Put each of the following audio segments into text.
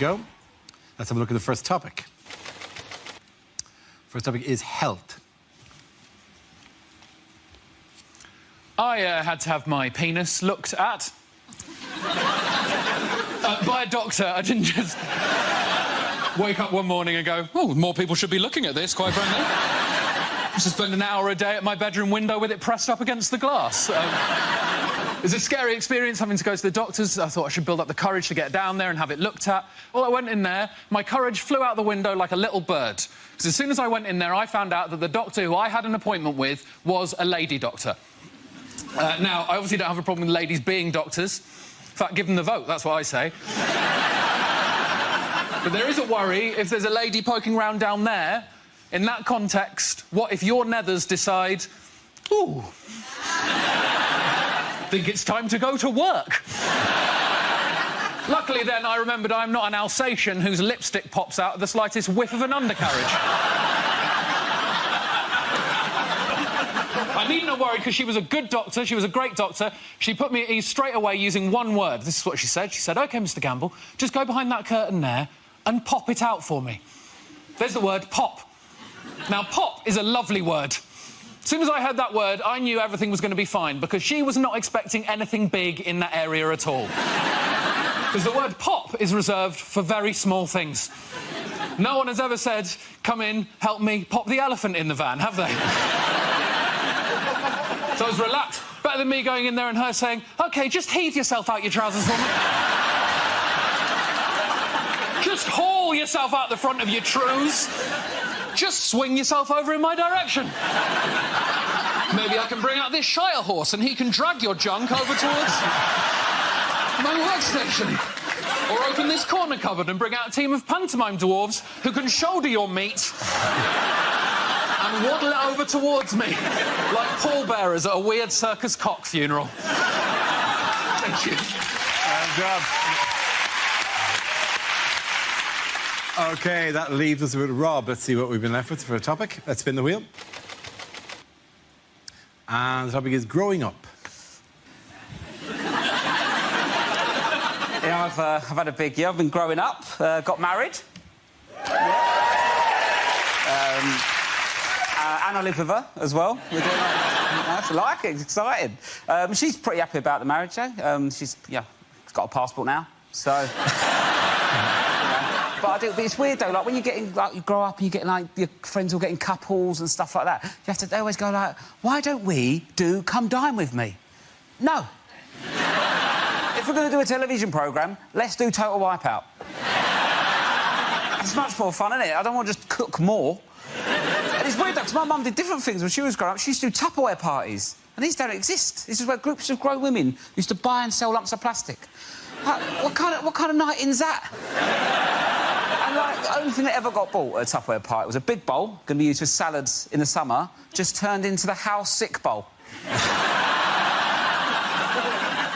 go. Let's have a look at the first topic. First topic is health. I had to have my penis looked at. By a doctor. I didn't just wake up one morning and go, oh, more people should be looking at this, quite frankly. I used to spend an hour a day at my bedroom window with it pressed up against the glass. It was a scary experience having to go to the doctors. I thought I should build up the courage to get down there and have it looked at. Well, I went in there, my courage flew out the window like a little bird. Because as soon as I went in there, I found out that the doctor who I had an appointment with was a lady doctor. Now, I obviously don't have a problem with ladies being doctors. In fact, give them the vote, that's what I say. But there is a worry if there's a lady poking round down there. In that context, what if your nethers decide, ooh, think it's time to go to work? Luckily, then, I remembered I'm not an Alsatian whose lipstick pops out at the slightest whiff of an undercarriage. I needn't have worried because she was a good doctor, she was a great doctor. She put me at ease straight away using one word. This is what she said. She said, OK, Mr Gamble, just go behind that curtain there and pop it out for me. There's the word pop. Now, pop is a lovely word. As soon as I heard that word, I knew everything was going to be fine because she was not expecting anything big in that area at all. Because the word pop is reserved for very small things. No one has ever said, come in, help me, pop the elephant in the van, have they? So I was relaxed. Better than me going in there and her saying, OK, just heave yourself out your trousers for me. Just haul yourself out the front of your trews. Just swing yourself over in my direction. Maybe I can bring out this Shire horse and he can drag your junk over towards my workstation. Or open this corner cupboard and bring out a team of pantomime dwarves who can shoulder your meat and waddle it over towards me, like pallbearers at a weird circus cock funeral. Thank you. Good job. OK, that leaves us with Rob. Let's see what we've been left with for a topic. Let's spin the wheel. And the topic is growing up. Yeah, I've had a big year. I've been growing up, got married. And I live with her as well. We're doing I like it, it's exciting. She's pretty happy about the marriage, though. She's got a passport now, so... But it's weird, though, like, when you're getting, like, you grow up and you're getting, like, your friends all getting couples and stuff like that, they always go, like, why don't we do Come Dine With Me? No. If we're going to do a television programme, let's do Total Wipeout. It's much more fun, isn't it? I don't want to just cook more. And it's weird, though, because my mum did different things when she was growing up. She used to do Tupperware parties, and these don't exist. This is where groups of grown women used to buy and sell lumps of plastic. Like, what kind of night-in's that? And, like, the only thing that ever got bought at a Tupperware party was a big bowl, going to be used for salads in the summer, just turned into the house sick bowl.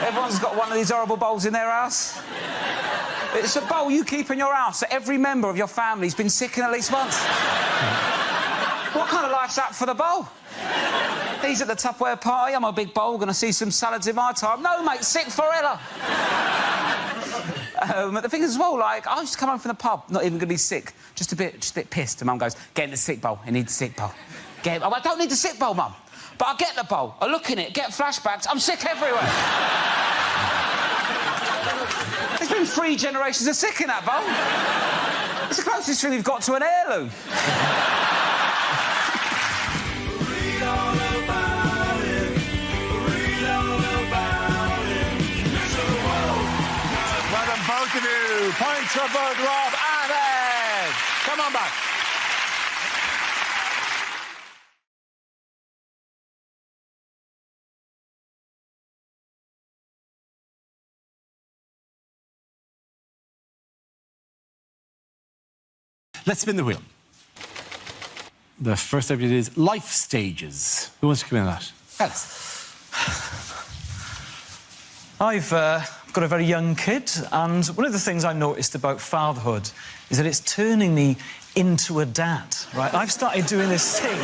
Everyone's got one of these horrible bowls in their house. It's a bowl you keep in your house so every member of your family's been sick in at least once. What kind of life's that for the bowl? He's at the Tupperware party, I'm a big bowl, going to see some salads in my time. No, mate, sick forever. But the thing is, as well, like, I used to come home from the pub, not even going to be sick, just a bit pissed, and Mum goes, get in the sick bowl, you need the sick bowl. I don't need the sick bowl, Mum, but I get the bowl, I look in it, get flashbacks, I'm sick everywhere. There's been 3 generations of sick in that bowl. It's the closest thing we've got to an heirloom. Both of you. Points for both Rob and Ed. Come on back. Let's spin the wheel. The first subject is life stages. Who wants to come in on that? Alice. I've got a very young kid, and one of the things I noticed about fatherhood is that it's turning me into a dad, right? I've started doing this thing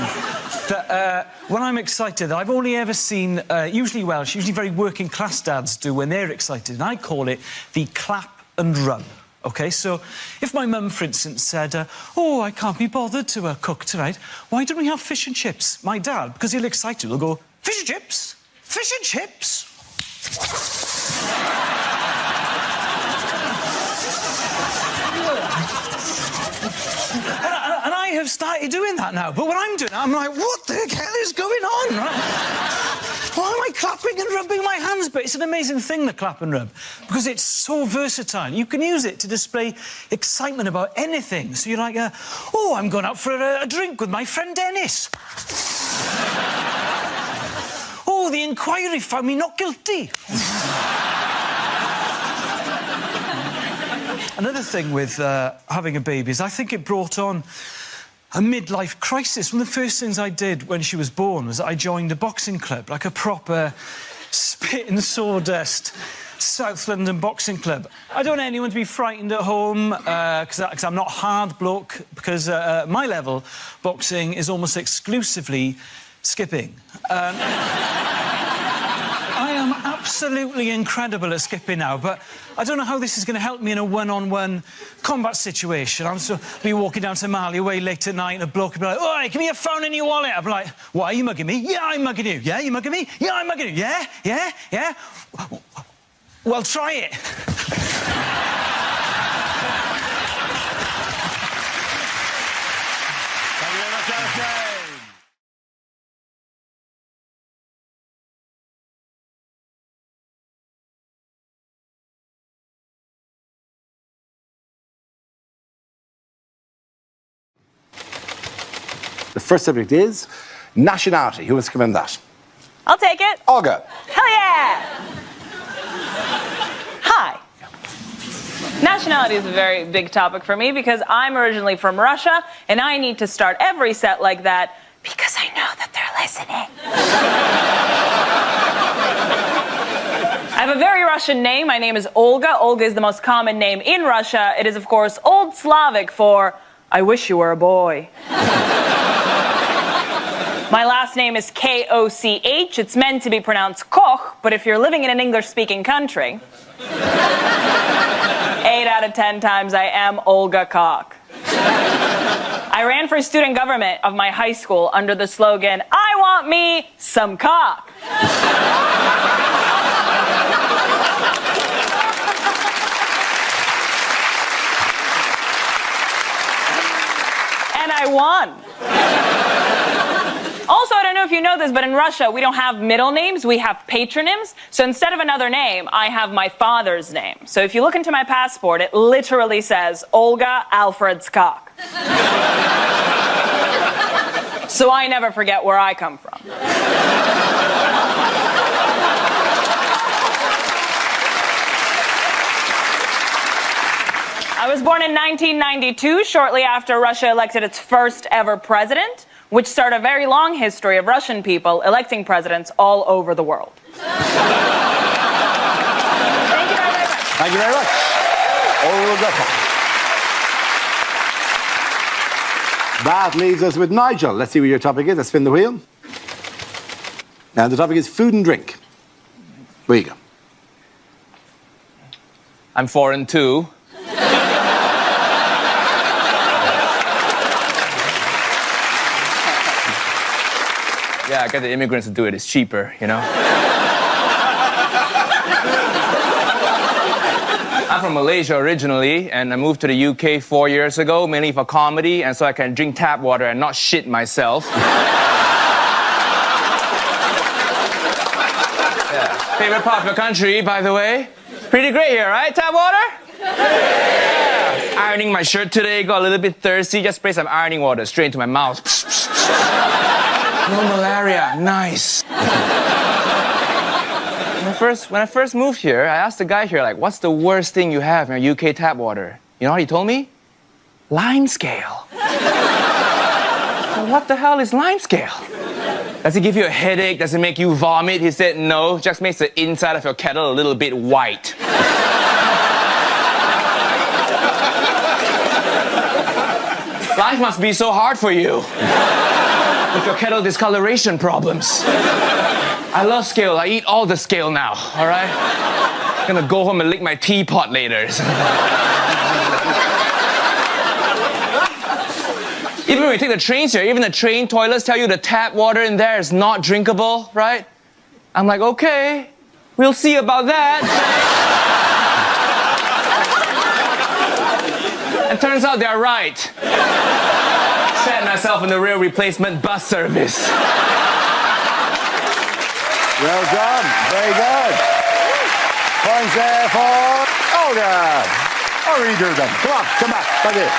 that, when I'm excited, I've only ever seen, usually Welsh, usually very working-class dads do when they're excited, and I call it the clap and rub. OK, so if my mum, for instance, said, oh, I can't be bothered to cook tonight, why don't we have fish and chips? My dad, because he'll excited, will go, fish and chips? Fish and chips? and I have started doing that now. But when I'm doing that, I'm like, what the hell is going on? Right? Why am I clapping and rubbing my hands? But it's an amazing thing, the clap and rub, because it's so versatile. You can use it to display excitement about anything. So you're like, oh, I'm going out for a drink with my friend Dennis. Oh, the inquiry found me not guilty. Another thing with having a baby is I think it brought on a midlife crisis. One of the first things I did when she was born was I joined a boxing club, like a proper spit and sawdust South London boxing club. I don't want anyone to be frightened at home, because I'm not a hard bloke, because at my level, boxing is almost exclusively skipping. I am absolutely incredible at skipping now, but I don't know how this is going to help me in a one-on-one combat situation. I'm so be walking down to Motorway late at night and a bloke will be like, oi, give me your phone and your wallet. I'll be like, what, are you mugging me? Yeah, I'm mugging you. Yeah, you mugging me? Yeah, I'm mugging you. Yeah, yeah, yeah. Well, try it. Thank you very much, Alistair. The first subject is nationality. Who wants to come in that? I'll take it. Olga. Hell yeah! Hi. Nationality is a very big topic for me because I'm originally from Russia and I need to start every set like that because I know that they're listening. I have a very Russian name. My name is Olga. Olga is the most common name in Russia. It is, of course, Old Slavic for I wish you were a boy. My last name is K-O-C-H. It's meant to be pronounced Koch, but if you're living in an English-speaking country, 8 out of 10 times I am Olga Koch. I ran for student government of my high school under the slogan, I want me some cock. And I won. Also, I don't know if you know this, but in Russia, we don't have middle names, we have patronyms. So instead of another name, I have my father's name. So if you look into my passport, it literally says Olga Alfred's cock. So I never forget where I come from. I was born in 1992, shortly after Russia elected its first ever president, which started a very long history of Russian people electing presidents all over the world. Thank you very much. Thank you very much. Olga. That leaves us with Nigel. Let's see what your topic is. Let's spin the wheel. Now, the topic is food and drink. Where you go? I'm foreign too. Yeah, I got the immigrants to do it. It's cheaper, you know? I'm from Malaysia originally, and I moved to the UK 4 years ago, mainly for comedy, and so I can drink tap water and not shit myself. Yeah. Favorite part of your country, by the way? Pretty great here, right? Tap water? Yeah. Ironing my shirt today, got a little bit thirsty, just spray some ironing water straight into my mouth. No malaria, nice. When I first moved here, I asked the guy here, like, what's the worst thing you have in your UK tap water? You know what he told me? Lime scale. Well, what the hell is lime scale? Does it give you a headache? Does it make you vomit? He said, no, it just makes the inside of your kettle a little bit white. Life must be so hard for you. With your kettle discoloration problems. I love scale. I eat all the scale now, all right? Gonna go home and lick my teapot later. Even when we take the trains here, even the train toilets tell you the tap water in there is not drinkable, right? I'm like, okay, we'll see about that. And turns out they're right. Set myself in the real replacement bus service. Well done. Very good. Points there for Olga. Or either of them. Come on, come back. Right here.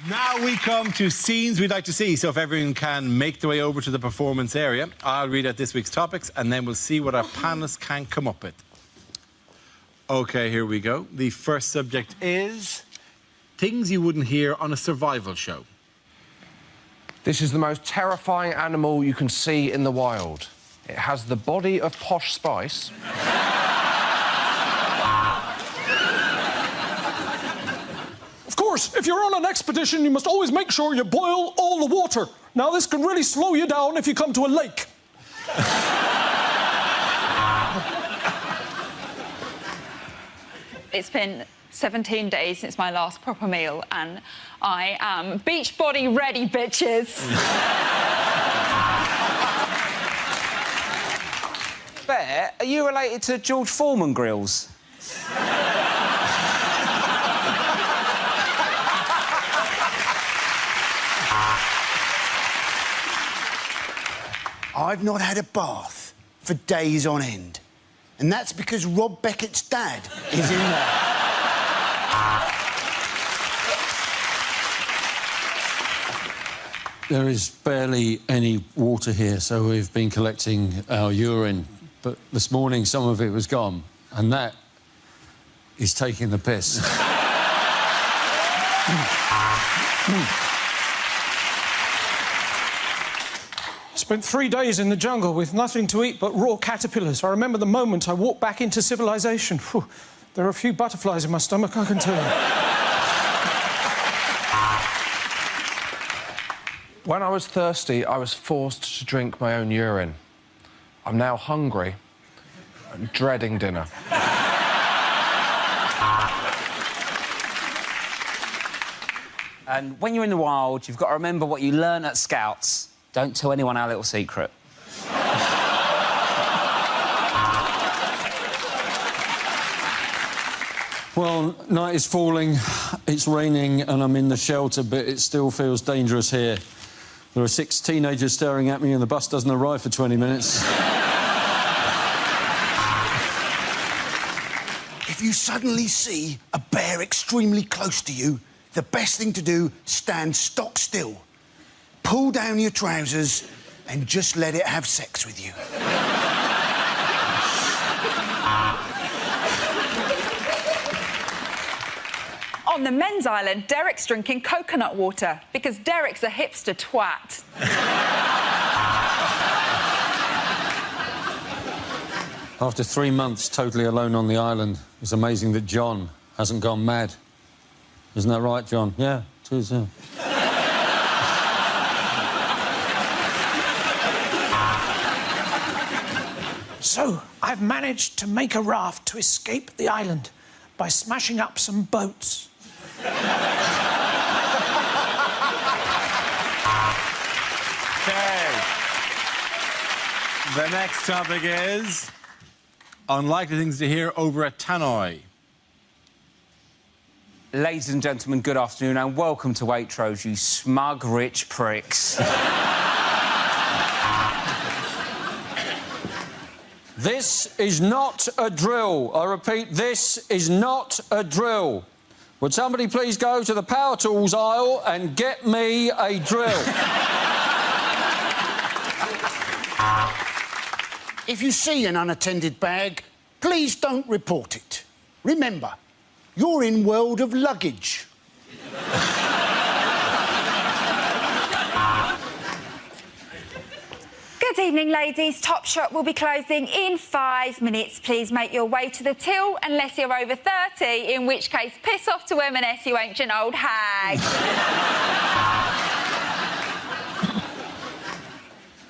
Now we come to scenes we'd like to see. So if everyone can make their way over to the performance area, I'll read out this week's topics and then we'll see what our panelists can come up with. Okay, here we go. The first subject is things you wouldn't hear on a survival show. This is the most terrifying animal you can see in the wild. It has the body of Posh Spice. Of course, if you're on an expedition, you must always make sure you boil all the water. Now, this can really slow you down if you come to a lake. It's been 17 days since my last proper meal, and I am beach body ready, bitches. Bear, are you related to George Foreman grills? I've not had a bath for days on end. And that's because Rob Beckett's dad is in there. There is barely any water here, so we've been collecting our urine. But this morning, some of it was gone, and that is taking the piss. Spent 3 days in the jungle with nothing to eat but raw caterpillars. I remember the moment I walked back into civilization. Whew, there are a few butterflies in my stomach, I can tell you. When I was thirsty, I was forced to drink my own urine. I'm now hungry and dreading dinner. And when you're in the wild, you've got to remember what you learn at Scouts. Don't tell anyone our little secret. Well, night is falling, it's raining, and I'm in the shelter, but it still feels dangerous here. There are 6 teenagers staring at me, and the bus doesn't arrive for 20 minutes. If you suddenly see a bear extremely close to you, the best thing to do, stand stock still. Pull down your trousers and just let it have sex with you. On the men's island, Derek's drinking coconut water because Derek's a hipster twat. After 3 months totally alone on the island, it's amazing that John hasn't gone mad. Isn't that right, John? Yeah, it is, yeah. So, I've managed to make a raft to escape the island by smashing up some boats. Okay. The next topic is unlikely things to hear over at Tannoy. Ladies and gentlemen, good afternoon and welcome to Waitrose, you smug, rich pricks. This is not a drill. I repeat, this is not a drill. Would somebody please go to the power tools aisle and get me a drill? If you see an unattended bag, please don't report it. Remember, you're in world of luggage. evening, ladies. Topshop will be closing in 5 minutes. Please make your way to the till unless you're over 30, in which case piss off to M&S, you ancient old hag.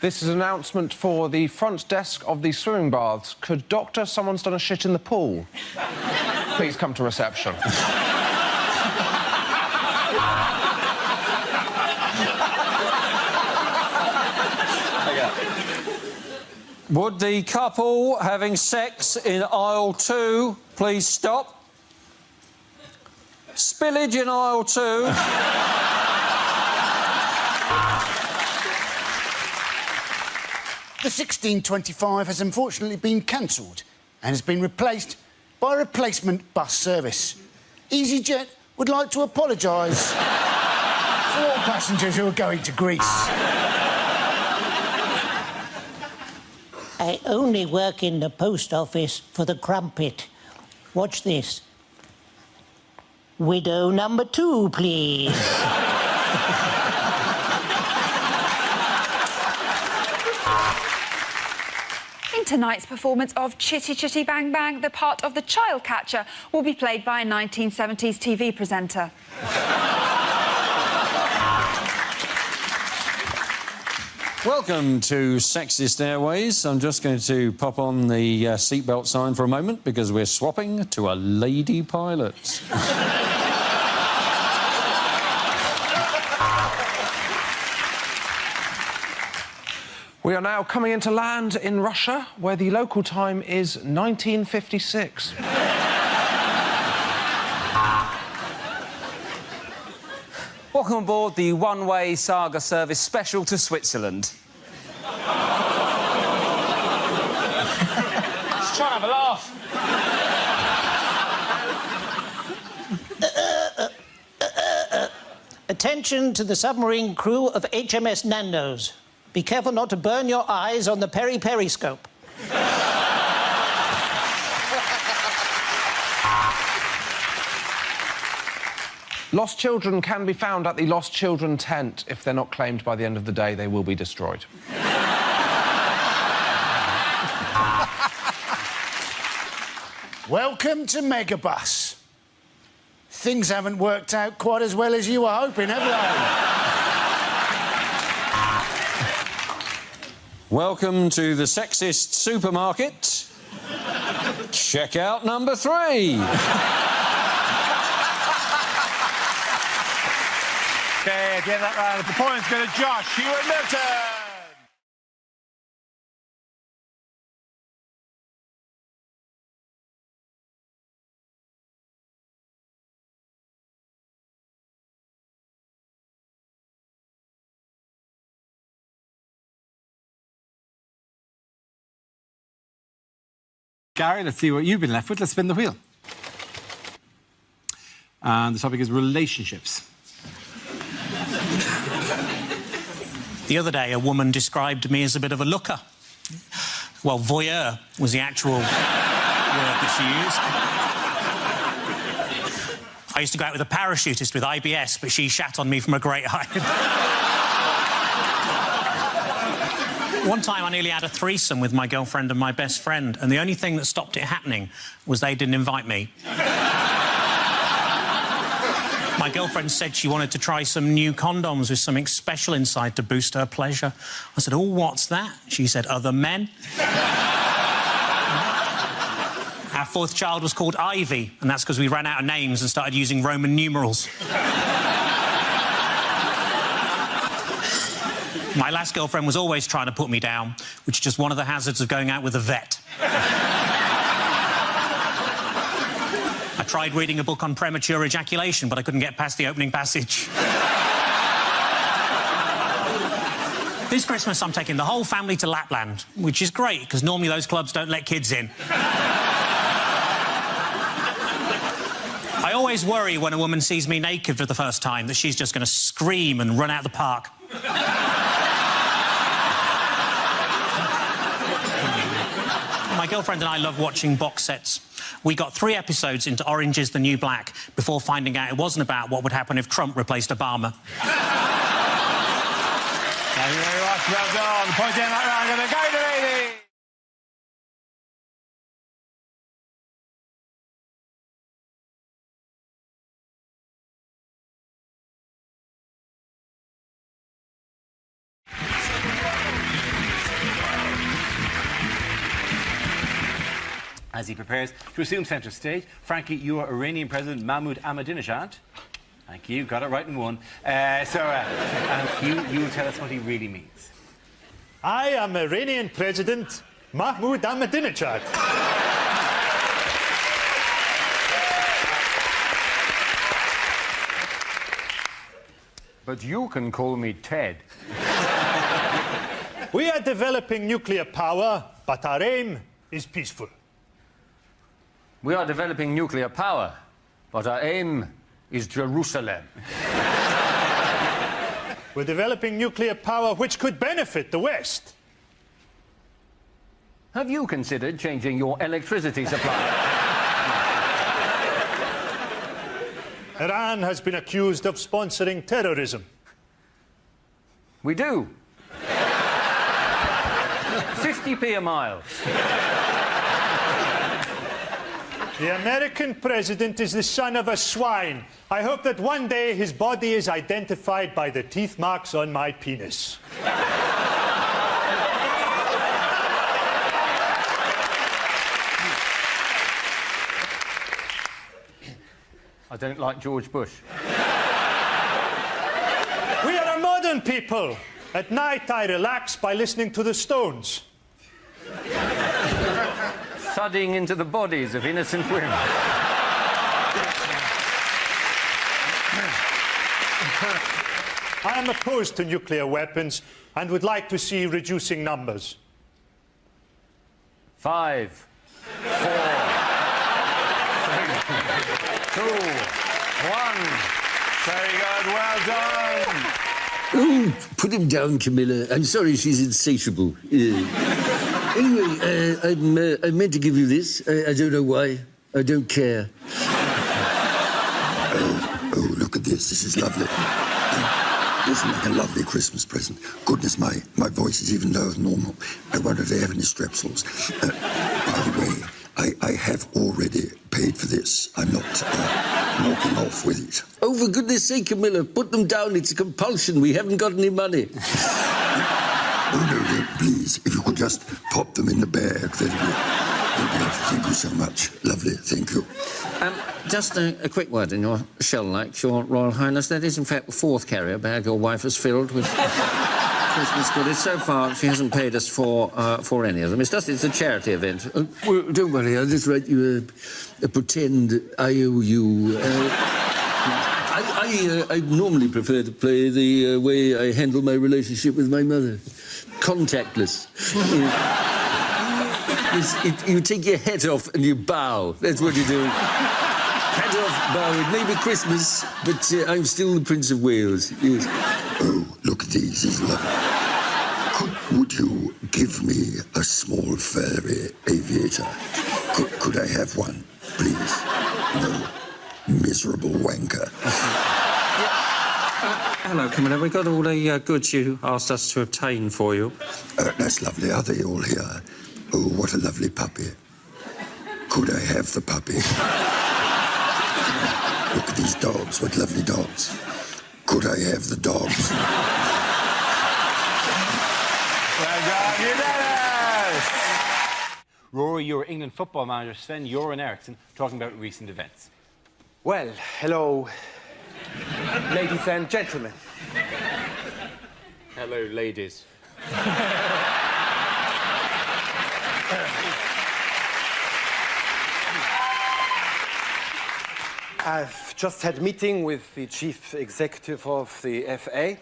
This is an announcement for the front desk of the swimming baths. Could doctor, someone's done a shit in the pool? Please come to reception. Would the couple having sex in aisle 2 please stop? Spillage in aisle 2. The 1625 has unfortunately been cancelled and has been replaced by a replacement bus service. EasyJet would like to apologise for all passengers who are going to Greece. I only work in the post office for the crumpet. Watch this. Widow number 2, please. In tonight's performance of Chitty Chitty Bang Bang, the part of the child catcher will be played by a 1970s TV presenter. Welcome to Sexist Airways. I'm just going to pop on the seatbelt sign for a moment because we're swapping to a lady pilot. We are now coming into land in Russia, where the local time is 1956. Welcome aboard the one-way saga service special to Switzerland. Just trying to have a laugh. Attention to the submarine crew of HMS Nando's. Be careful not to burn your eyes on the periscope. Lost children can be found at the Lost Children tent. If they're not claimed by the end of the day, they will be destroyed. Welcome to Megabus. Things haven't worked out quite as well as you were hoping, have they? Welcome to the sexist supermarket. Checkout number 3. Okay, at the end of that round, the points go to Josh Hewitt-Milton. Gary, let's see what you've been left with. Let's spin the wheel. And the topic is relationships. The other day, a woman described me as a bit of a looker. Well, voyeur was the actual word that she used. I used to go out with a parachutist with IBS, but she shat on me from a great height. One time, I nearly had a threesome with my girlfriend and my best friend, and the only thing that stopped it happening was they didn't invite me. My girlfriend said she wanted to try some new condoms with something special inside to boost her pleasure. I said, oh, what's that? She said, other men. Our 4th child was called Ivy, and that's because we ran out of names and started using Roman numerals. My last girlfriend was always trying to put me down, which is just one of the hazards of going out with a vet. I tried reading a book on premature ejaculation, but I couldn't get past the opening passage. This Christmas, I'm taking the whole family to Lapland, which is great, because normally those clubs don't let kids in. I always worry when a woman sees me naked for the first time that she's just going to scream and run out the park. My girlfriend and I love watching box sets. We got 3 episodes into Orange is the New Black before finding out it wasn't about what would happen if Trump replaced Obama. Thank you very much. Well done. Point in that round. Gonna go to lady. As he prepares to assume centre stage, Frankie, you are Iranian President Mahmoud Ahmadinejad. Thank you, got it right in one. You will tell us what he really means. I am Iranian President Mahmoud Ahmadinejad. But you can call me Ted. We are developing nuclear power, but our aim is peaceful. We are developing nuclear power, but our aim is Jerusalem. We're developing nuclear power which could benefit the West. Have you considered changing your electricity supply? Iran has been accused of sponsoring terrorism. We do. 50p a mile. The American president is the son of a swine. I hope that one day his body is identified by the teeth marks on my penis. I don't like George Bush. We are a modern people. At night, I relax by listening to the Stones. Thudding into the bodies of innocent women. I am opposed to nuclear weapons and would like to see reducing numbers. 5, 4, 3, 2, 1. Very good, well done. Oh, put him down, Camilla. I'm sorry she's insatiable. Anyway, I meant to give you this. I don't know why. I don't care. Oh, look at this. This is lovely. This is like a lovely Christmas present. Goodness, my voice is even lower than normal. I wonder if they have any strepsils. By the way, I have already paid for this. I'm not walking off with it. Oh, for goodness sake, Camilla, put them down. It's a compulsion. We haven't got any money. Oh, no, please, if you could just pop them in the bag, that'd be thank you so much. Lovely, thank you. Just a quick word in your shell-like, Your Royal Highness. That is, in fact, the fourth carrier bag your wife has filled with Christmas goodies. So far, she hasn't paid us for any of them. It's a charity event. Well, don't worry, I'll just write you a pretend IOU. I normally prefer to play the way I handle my relationship with my mother. Contactless. You take your hat off and you bow. That's what you do. Hat off, bow. It may be Christmas, but I'm still the Prince of Wales. Yes. Oh, look at these. These are lovely. Would you give me a small furry aviator? Could I have one, please? No. Miserable wanker. Hello, Camilla. We got all the goods you asked us to obtain for you. That's lovely. Are they all here? Oh, what a lovely puppy. Could I have the puppy? Look at these dogs. What lovely dogs. Could I have the dogs? Well done, you did it! Rory, you're England football manager Sven Göran Eriksson talking about recent events. Well, hello, ladies and gentlemen. Hello, ladies. I've just had a meeting with the chief executive of the FA.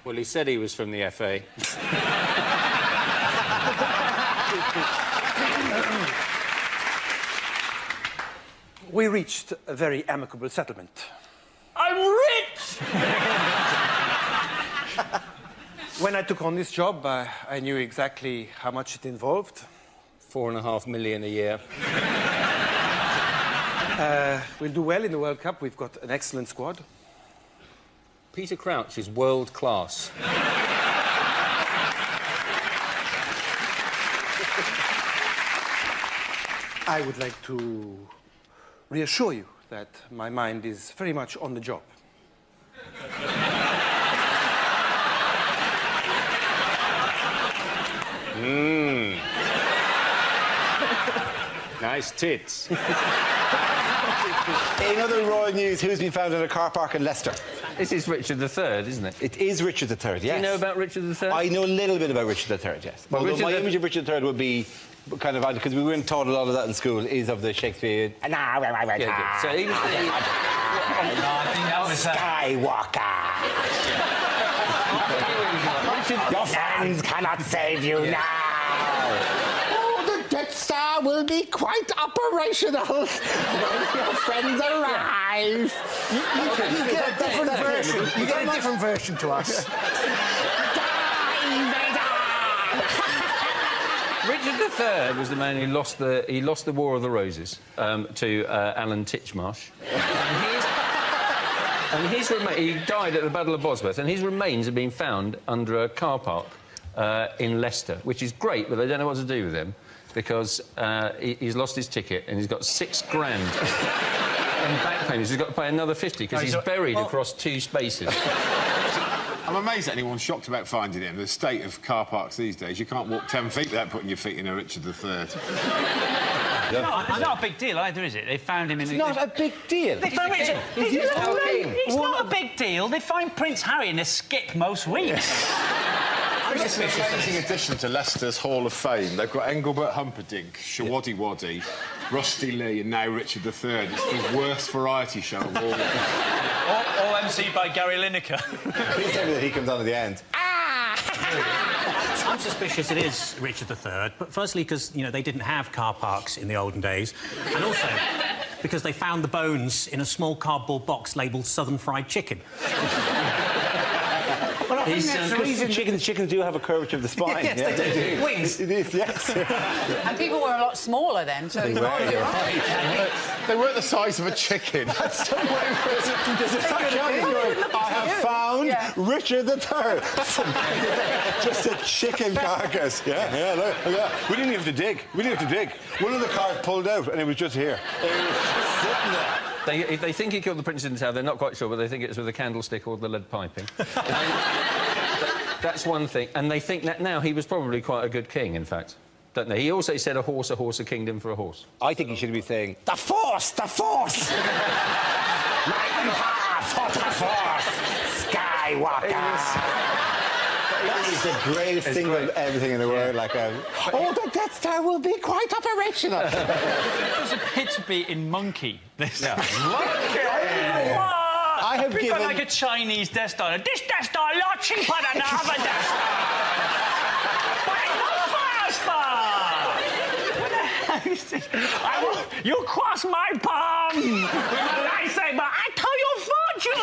Well, he said he was from the FA. We reached a very amicable settlement. I'm rich! When I took on this job, I knew exactly how much it involved. $4.5 million a year. We'll do well in the World Cup. We've got an excellent squad. Peter Crouch is world class. I would like to reassure you that my mind is very much on the job. Nice tits. In other royal news, who's been found in a car park in Leicester? This is Richard III, isn't it? It is Richard III, yes. Do you know about Richard III? I know a little bit about Richard III, yes. Well, Although Richard my the- image of Richard III would be kind of odd, because we weren't taught a lot of that in school, is of the Shakespeare... So he was... Skywalker! Your friends cannot save you now! Oh, the Death Star will be quite operational when your friends arrive. You get a different version. You get a different version to us. Richard III was the man who lost the War of the Roses to Alan Titchmarsh. And he died at the Battle of Bosworth, and his remains have been found under a car park in Leicester, which is great, but they don't know what to do with him because he's lost his ticket and he's got £6,000 in back payments. He's got to pay another 50 because he's buried across 2 spaces. I'm amazed that anyone's shocked about finding him. The state of car parks these days, you can't walk 10 feet without putting your feet in a Richard III. It's not a big deal either, is it? They found him in... It's not a big deal. It's not a big deal. They find Prince Harry in a skip most weeks. It's an amazing addition to Leicester's Hall of Fame. They've got Engelbert Humperdinck, Shawaddy Waddy, Rusty Lee, and now Richard III. It's the worst variety show of all. All MC'd by Gary Lineker. Please tell me that he comes on at the end. I'm suspicious it is Richard III, but firstly because, you know, they didn't have car parks in the olden days, and also because they found the bones in a small cardboard box labelled Southern Fried Chicken. Well, I think that's the reason chickens do have a curvature of the spine. Yes, they do. Wings. It is, yes. And people were a lot smaller then, so... They were, you're right. They weren't the size of a chicken. That's the way I have found Richard III. Just a chicken carcass. Yeah, look. We didn't have to dig. One of the cars pulled out and it was just here. It was just sitting there. They think he killed the Prince in the Tower. They're not quite sure, but they think it was with a candlestick or the lead piping. That's one thing. And they think that now he was probably quite a good king, in fact. Don't they? He also said a horse, a kingdom for a horse. I think he should be saying, The Force! My empire for the Force! Skywalker! that is the greatest thing of everything in the world. Like, oh, the Death Star will be quite operational. There's a pit-beating monkey. This. Yeah. I have given... like a Chinese Death Star. This Death Star a lot cheaper than the other Death Star. But it's not faster. You cross my palm with a lightsaber. I tell you fortune.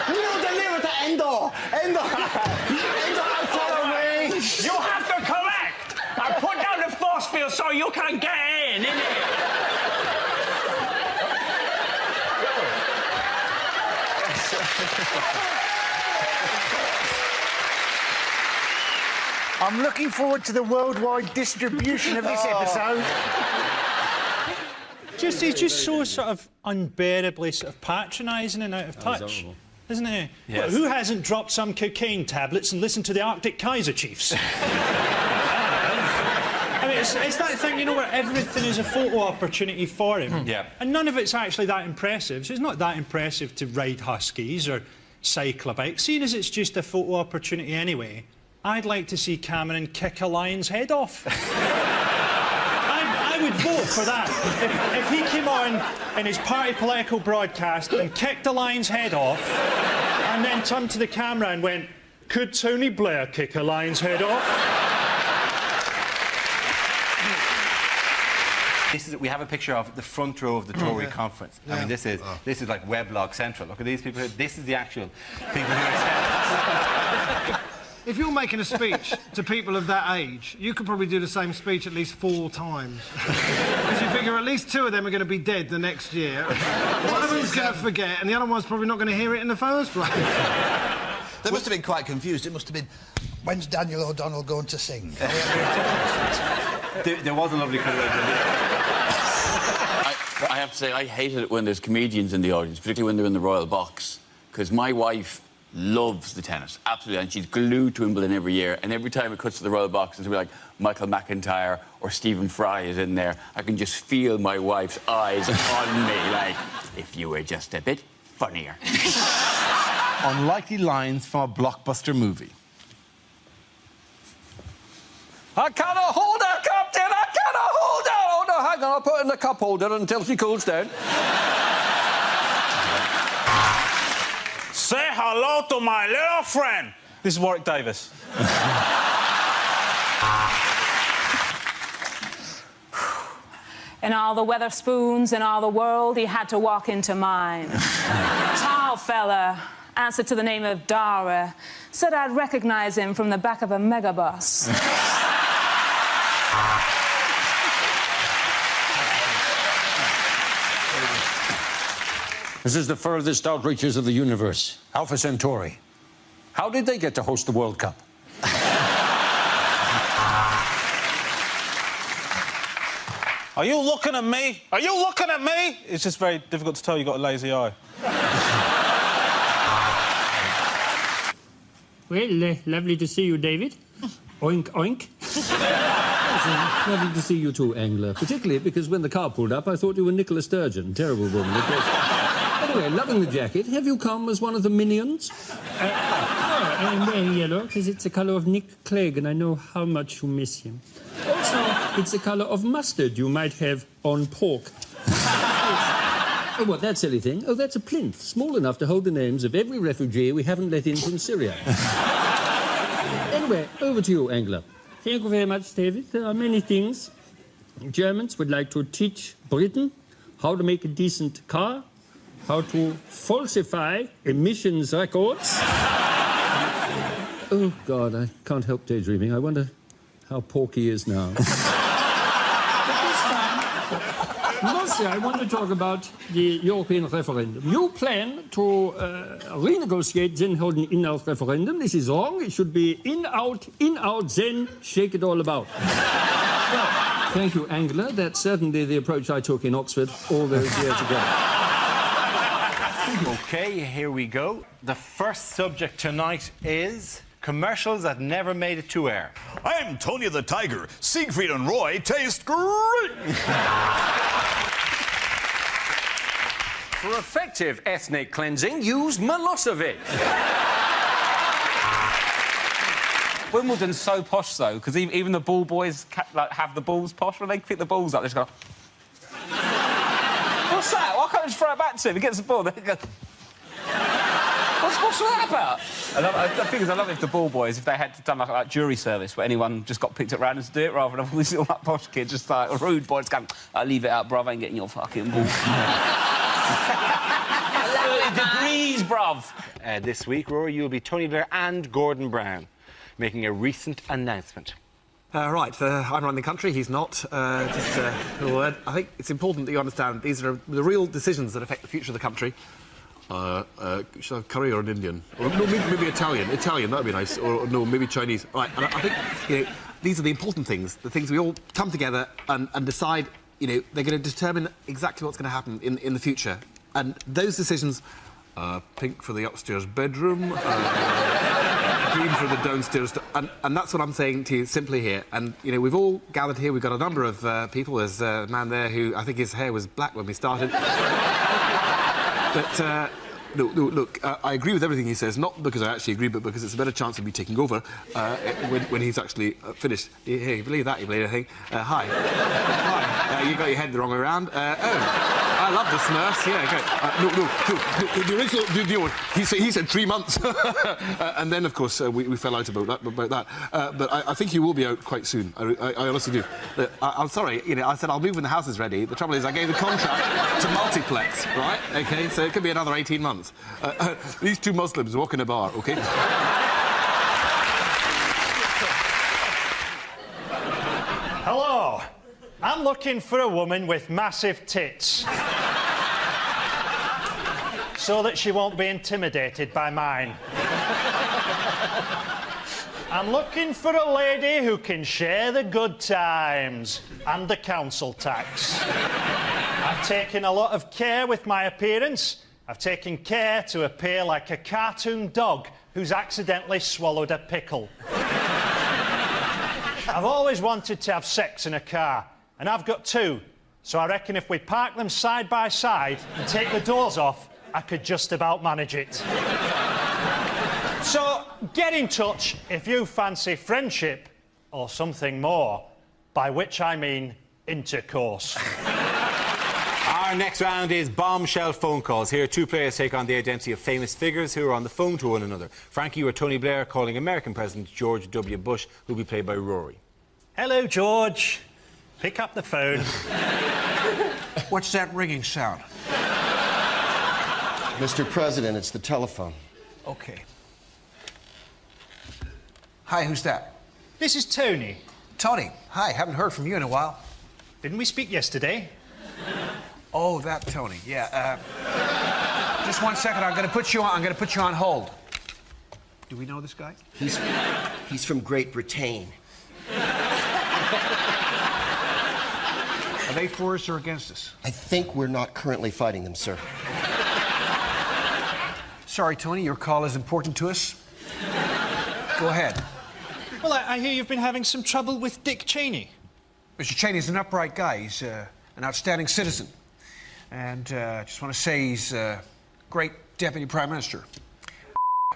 You deliver to Endor. Endor outside of range. You have to correct. I put down the force field so you can get in, innit? I'm looking forward to the worldwide distribution of this episode. He's just so sort of unbearably sort of patronising and out of touch, isn't he? Yes. Well, who hasn't dropped some cocaine tablets and listened to the Arctic Kaiser Chiefs? I mean, it's that thing, you know, where everything is a photo opportunity for him. Yeah. And none of it's actually that impressive. So it's not that impressive to ride huskies or cycle a bike. Seeing as it's just a photo opportunity anyway, I'd like to see Cameron kick a lion's head off. I would vote for that. If he came on in his party political broadcast and kicked a lion's head off and then turned to the camera and went, could Tony Blair kick a lion's head off? We have a picture of the front row of the Tory conference. I mean, this is like Weblog Central. Look at these people here. This is the actual people who attend. If you're making a speech to people of that age, you could probably do the same speech at least 4 times. Because you've figure at least 2 of them are going to be dead the next year. One of them's going to forget, and the other one's probably not going to hear it in the first place. They must have been quite confused. It must have been, when's Daniel O'Donnell going to sing? There was a lovely kind of... I have to say, I hated it when there's comedians in the audience, particularly when they're in the royal box, because my wife loves the tennis, absolutely, and she's glued to Wimbledon every year, and every time it cuts to the royal box, it'll be like Michael McIntyre or Stephen Fry is in there. I can just feel my wife's eyes on me, like, if you were just a bit funnier. Unlikely lines from a blockbuster movie. I cannot hold her, Captain! I cannot hold her! Oh, no, hang on, I'll put it in the cup holder until she cools down. Say hello to my little friend. This is Warwick Davis. And all the Weatherspoons in all the world, he had to walk into mine. Tall fella, answered to the name of Dara, said I'd recognize him from the back of a megabus. This is the furthest outreaches of the universe. Alpha Centauri. How did they get to host the World Cup? Are you looking at me? Are you looking at me? It's just very difficult to tell you've got a lazy eye. Well, lovely to see you, David. Oink, oink. Yes, lovely to see you too, Angler. Particularly because when the car pulled up, I thought you were Nicola Sturgeon. Terrible woman, of course. Anyway, loving the jacket. Have you come as one of the minions? I'm wearing yellow because it's the colour of Nick Clegg and I know how much you miss him. Also, it's the colour of mustard you might have on pork. Oh, what, that silly thing? Oh, that's a plinth, small enough to hold the names of every refugee we haven't let in from Syria. Anyway, over to you, Angler. Thank you very much, David. There are many things. Germans would like to teach Britain how to make a decent car, how to falsify emissions records. Oh, God, I can't help daydreaming. I wonder how Porky is now. Mostly, I want to talk about the European referendum. You plan to renegotiate, then hold an in-out referendum. This is wrong. It should be in-out, then shake it all about. Well, thank you, Angler. That's certainly the approach I took in Oxford all those years ago. OK, here we go. The first subject tonight is commercials that never made it to air. I'm Tony the Tiger. Siegfried and Roy taste great. For effective ethnic cleansing, use Milosevic. Wimbledon's so posh, though, because even the ball boys have the balls posh. When they pick the balls up, they just go... What's that? Why can't I just throw it back to him? He gets the ball, they go... What's that about? The thing is, I love if the ball boys, if they had done like jury service where anyone just got picked at random to do it, rather than all these little posh kids just like rude boys going, I'll leave it out, bruv, I ain't getting your fucking ball. 30 degrees, bruv. This week, Rory, you'll be Tony Blair and Gordon Brown making a recent announcement. I'm running the country, he's not. Just a word. I think it's important that you understand these are the real decisions that affect the future of the country. Should I have curry or an Indian? Or, no, maybe Italian. Italian, that would be nice. Or no, maybe Chinese. Right, and I think, these are the important things, the things we all come together and decide, they're going to determine exactly what's going to happen in the future. And those decisions, pink for the upstairs bedroom, green for the downstairs... And that's what I'm saying to you simply here. And, we've all gathered here, we've got a number of people. There's a man there who, I think his hair was black when we started. But, look, I agree with everything he says, not because I actually agree, but because it's a better chance of me taking over when he's actually finished. Hey, you believe that, you believe anything? Hi. Hi. You got your head the wrong way around. I love the Smurfs, yeah, great. The original deal, he said 3 months. And then, of course, we fell out about that. But I think he will be out quite soon. I honestly do. I'm sorry, I said I'll move when the house is ready. The trouble is I gave the contract to Multiplex, right? OK, so it could be another 18 months. These two Muslims walk in a bar, OK? Hello. I'm looking for a woman with massive tits. So that she won't be intimidated by mine. I'm looking for a lady who can share the good times and the council tax. I've taken a lot of care with my appearance. I've taken care to appear like a cartoon dog who's accidentally swallowed a pickle. I've always wanted to have sex in a car, and I've got two. So I reckon if we park them side by side and take the doors off, I could just about manage it. So get in touch if you fancy friendship or something more, by which I mean intercourse. Our next round is Bombshell phone calls. Here, two players take on the identity of famous figures who are on the phone to one another. Frankie or Tony Blair calling American President George W. Bush, who will be played by Rory. Hello, George. Pick up the phone. What's that ringing sound? Mr. President, it's the telephone. Okay. Hi, who's that? This is Tony. Tony. Hi, haven't heard from you in a while. Didn't we speak yesterday? Oh, that Tony. Yeah. Just 1 second. I'm going to put you on hold. Do we know this guy? He's from Great Britain. Are they for us or against us? I think we're not currently fighting them, sir. Sorry, Tony. Your call is important to us. Go ahead. Well, I hear you've been having some trouble with Dick Cheney. Mr. Cheney's an upright guy. He's an outstanding citizen. And I just want to say he's a great deputy prime minister.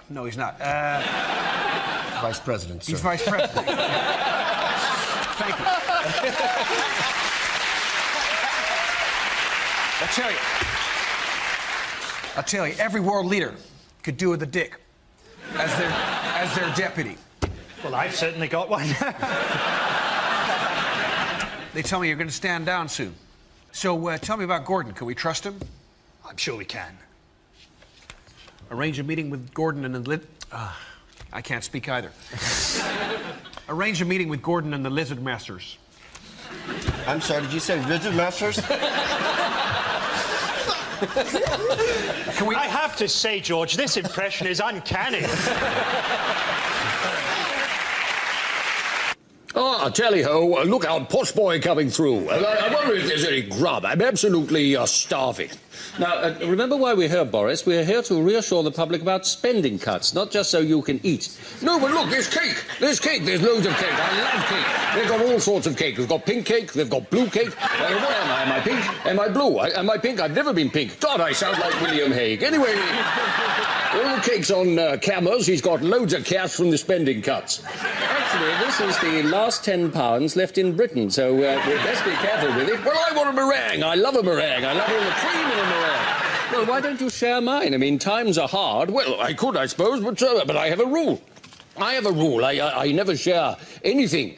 No, he's not. Vice president, sir. He's vice president. Thank you. I'll tell you, every world leader could do with a dick as their deputy. Well, I've certainly got one. They tell me you're going to stand down soon. So tell me about Gordon. Can we trust him? I'm sure we can. Arrange a meeting with Gordon and the I can't speak either. Arrange a meeting with Gordon and the Lizard Masters. I'm sorry, did you say Lizard Masters? I have to say, George, this impression is uncanny. Ah, tally-ho, look out, posh boy coming through. I wonder if there's any grub. I'm absolutely starving. Now, remember why we're here, Boris? We're here to reassure the public about spending cuts, not just so you can eat. No, but look, there's cake. There's cake. There's loads of cake. I love cake. They've got all sorts of cake. They've got pink cake. They've got blue cake. What am I? Am I pink? Am I blue? Am I pink? I've never been pink. God, I sound like William Hague. Anyway, all the cake's on cameras. He's got loads of cash from the spending cuts. Actually, this is the last £10 left in Britain, so we'd best be careful with it. Well, I want a meringue. I love a meringue. I love all the cream in a meringue. Well, why don't you share mine? I mean, times are hard. Well, I could, I suppose, but I have a rule. I have a rule. I never share anything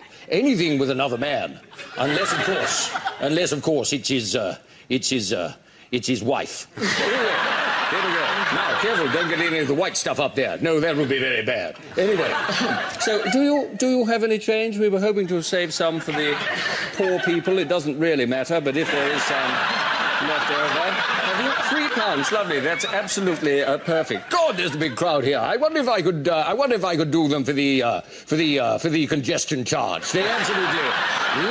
with another man, unless, of course, it's his wife. There we go. Now, careful, don't get any of the white stuff up there. No, that would be very bad. Anyway, so do you have any change? We were hoping to save some for the poor people. It doesn't really matter, but if there is some left over. Have you? £3, lovely. That's absolutely perfect. God, there's a big crowd here. I wonder if I could do them for the congestion charge. They absolutely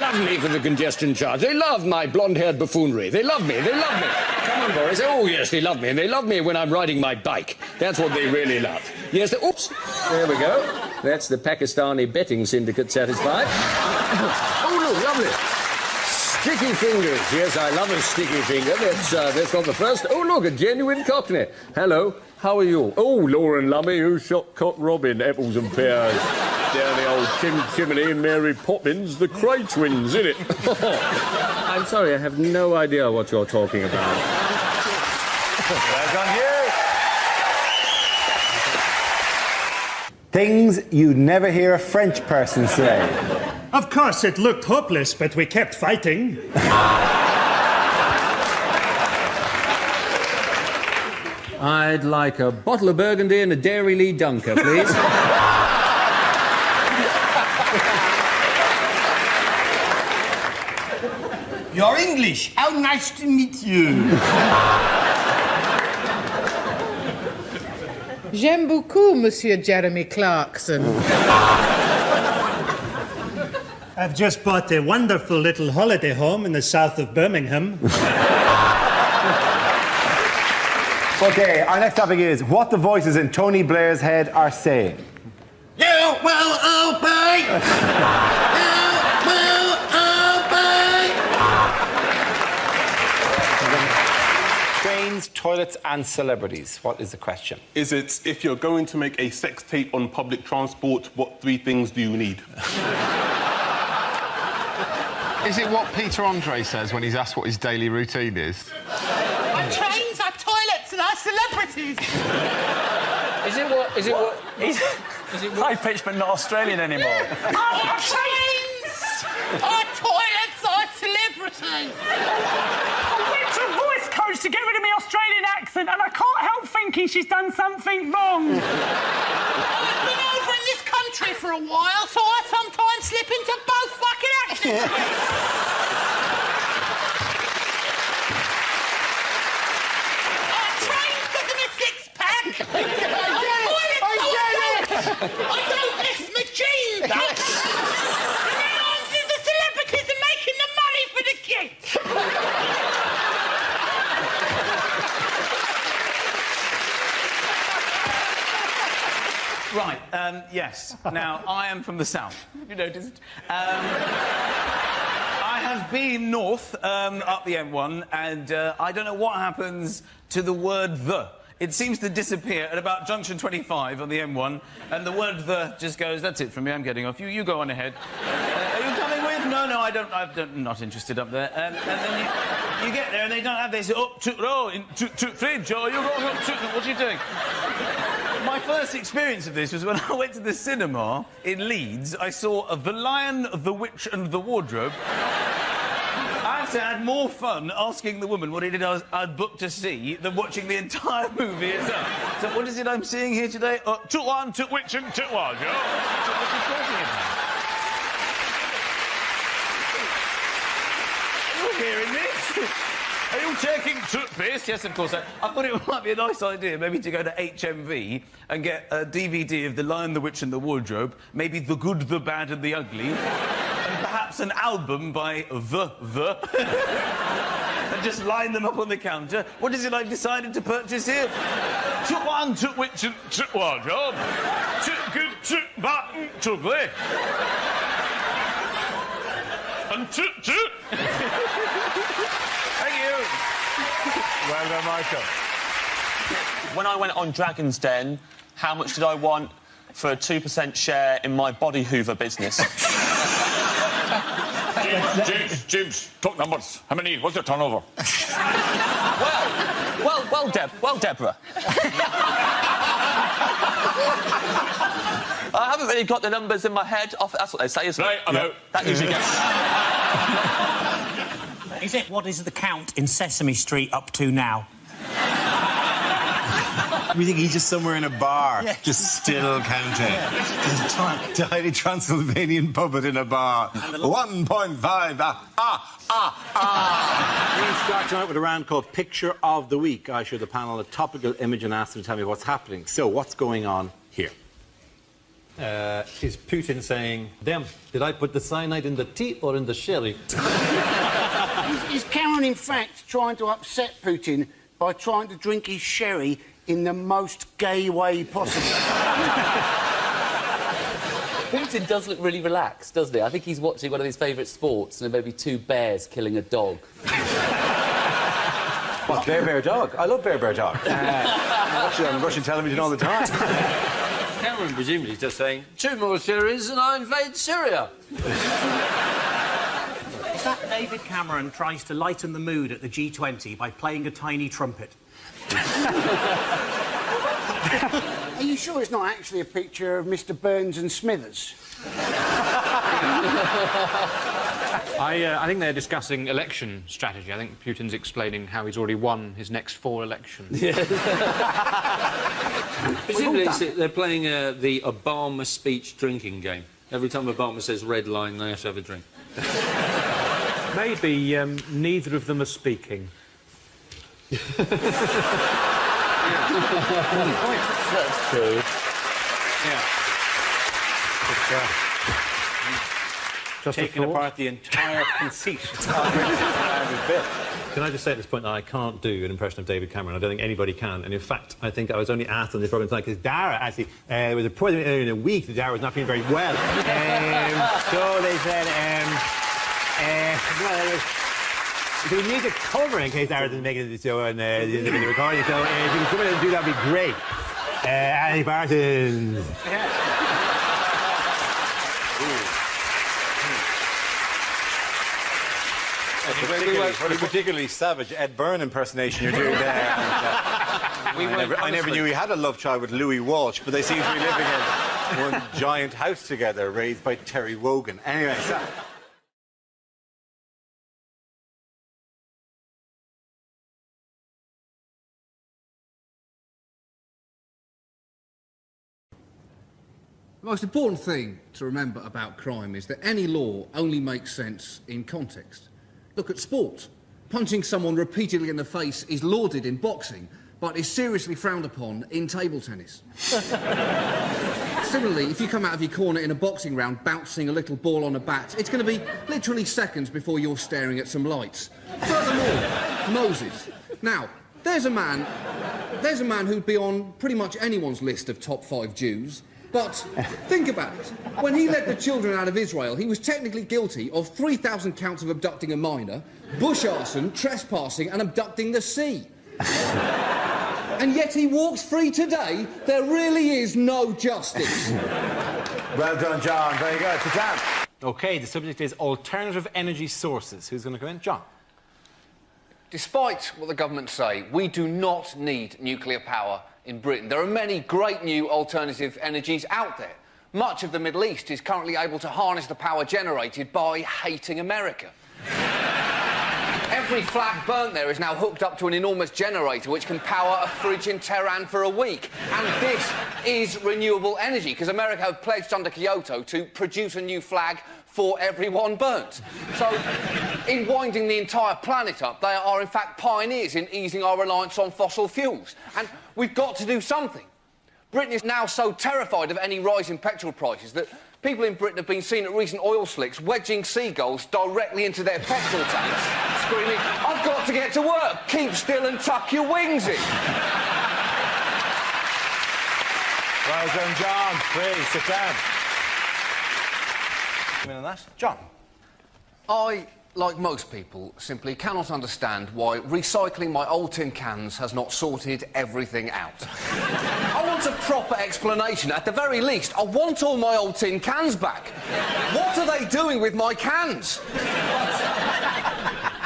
love me for the congestion charge. They love my blonde-haired buffoonery. They love me. Come on, Boris. Oh, yes, they love me. And they love me when I'm riding my bike. That's what they really love. Yes, oops. There we go. That's the Pakistani betting syndicate satisfied. Oh, look, lovely. Sticky fingers. Yes, I love a sticky finger. That's not the first. Oh, look, a genuine Cockney. Hello, how are you? Oh, Lauren Lummy, who shot Cock Robin, apples and pears. Down the old chimney and Mary Poppins, the Cray twins, innit? I'm sorry, I have no idea what you're talking about. Well done, you. Things you'd never hear a French person say. Of course, it looked hopeless, but we kept fighting. I'd like a bottle of Burgundy and a Dairy Lee Dunker, please. You're English. How nice to meet you. J'aime beaucoup, Monsieur Jeremy Clarkson. I've just bought a wonderful little holiday home in the south of Birmingham. Okay, our next topic is what the voices in Tony Blair's head are saying. You will obey. You will obey. Trains, toilets, and celebrities. What is the question? Is it, if you're going to make a sex tape on public transport, what 3 things do you need? Is it what Peter Andre says when he's asked what his daily routine is? Our trains, our toilets, and our celebrities. Is it high pitched but not Australian anymore? Our trains, our toilets, our celebrities. I went to a voice coach to get rid of my Australian accent, and I can't help thinking she's done something wrong. I've been over in this country for a while, so I sometimes slip into both fucking accents. Our trains give them a six-pack. I don't miss my jeans. And then on to the celebrities are making the money for the kids. Right, yes. Now, I am from the south. Have you noticed? I have been north, up the M1, and I don't know what happens to the word the. It seems to disappear at about junction 25 on the M1, and the word the just goes, that's it from me, I'm getting off. You go on ahead. Are you coming with? No, I'm not interested up there. And then you get there and they don't have, they say, oh, fridge, oh, you're going up to, what are you doing? My first experience of this was when I went to the cinema in Leeds. I saw The Lion, the Witch and the Wardrobe. I had more fun asking the woman what it is I'd booked to see than watching the entire movie itself. So what is it I'm seeing here today? Took one, took witch and took one. What's he talking about? Are you hearing this? Are you taking toothpaste? Yes, of course. I thought it might be a nice idea maybe to go to HMV and get a DVD of The Lion, the Witch and the Wardrobe, maybe The Good, the Bad and the Ugly, and perhaps an album by The. And just line them up on the counter. What is it I've decided to purchase here? Took one, took witch and took wardrobe. Took good, took bad and took ugly. And took. Thank you. Well done, Michael. When I went on Dragon's Den, how much did I want for a 2% share in my body hoover business? James, talk numbers. How many? What's your turnover? Well, Deborah. I haven't really got the numbers in my head. That's what they say, isn't it? Right, I'm out. That usually gets... Is it what is the count in Sesame Street up to now? We think he's just somewhere in a bar, just still counting. Tiny Transylvanian puppet in a bar. 1.5. We start tonight with a round called Picture of the Week. I show the panel a topical image and ask them to tell me what's happening. So, what's going on here? Is Putin saying, damn, did I put the cyanide in the tea or in the sherry? Is Cameron, in fact, trying to upset Putin by trying to drink his sherry in the most gay way possible? Putin does look really relaxed, doesn't he? I think he's watching one of his favourite sports and there may be 2 bears killing a dog. What, Bear Dog? I love Bear Dog. I watch it on Russian television all the time. Cameron presumably is just saying, 2 more series and I invade Syria. Is that David Cameron tries to lighten the mood at the G20 by playing a tiny trumpet? Are you sure it's not actually a picture of Mr. Burns and Smithers? I think they're discussing election strategy. I think Putin's explaining how he's already won his next 4 elections. Presumably they're playing the Obama speech drinking game. Every time Obama says red line, they have to have a drink. Maybe neither of them are speaking. That's true. Yeah. Just taking apart the entire conceit of Richard's bit. Can I just say at this point that I can't do an impression of David Cameron? I don't think anybody can. And in fact, I think I was only asked on this program tonight because Dara actually was a appointment earlier in the week that Dara was not feeling very well. So they said, so we need to cover in case Dara doesn't make it to the show and the recording. So if you can come in and do that, would be great. Annie Parsons. A particularly savage Ed Byrne impersonation you're doing there. I never knew he had a love child with Louis Walsh, but they seem to be living in one giant house together, raised by Terry Wogan. Anyway, so... The most important thing to remember about crime is that any law only makes sense in context. Look at sport. Punching someone repeatedly in the face is lauded in boxing, but is seriously frowned upon in table tennis. Similarly, if you come out of your corner in a boxing round bouncing a little ball on a bat, it's going to be literally seconds before you're staring at some lights. Furthermore, Moses. Now, there's a man who'd be on pretty much anyone's list of top 5 Jews. But think about it. When he led the children out of Israel, he was technically guilty of 3,000 counts of abducting a minor, bush arson, trespassing and abducting the sea. And yet he walks free today. There really is no justice. Well done, John. Very good. Sit down. OK, the subject is alternative energy sources. Who's going to come in? John. Despite what the government say, we do not need nuclear power in Britain. There are many great new alternative energies out there. Much of the Middle East is currently able to harness the power generated by hating America. Every flat burnt there is now hooked up to an enormous generator which can power a fridge in Tehran for a week. And this is renewable energy, because America have pledged under Kyoto to produce a new flag for everyone burnt. So, in winding the entire planet up, they are in fact pioneers in easing our reliance on fossil fuels. And we've got to do something. Britain is now so terrified of any rise in petrol prices that people in Britain have been seen at recent oil slicks wedging seagulls directly into their petrol tanks, screaming, "I've got to get to work! Keep still and tuck your wings in!" Well done, John. Please, sit down. John. I, like most people, simply cannot understand why recycling my old tin cans has not sorted everything out. I want a proper explanation. At the very least, I want all my old tin cans back. What are they doing with my cans?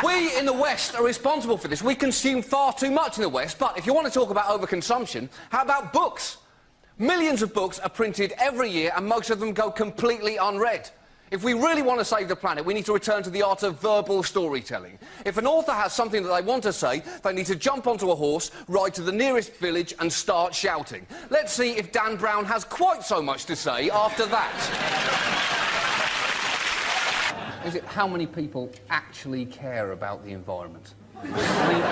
We in the West are responsible for this. We consume far too much in the West, but if you want to talk about overconsumption, how about books? Millions of books are printed every year and most of them go completely unread. If we really want to save the planet, we need to return to the art of verbal storytelling. If an author has something that they want to say, they need to jump onto a horse, ride to the nearest village and start shouting. Let's see if Dan Brown has quite so much to say after that. Is it how many people actually care about the environment? I mean,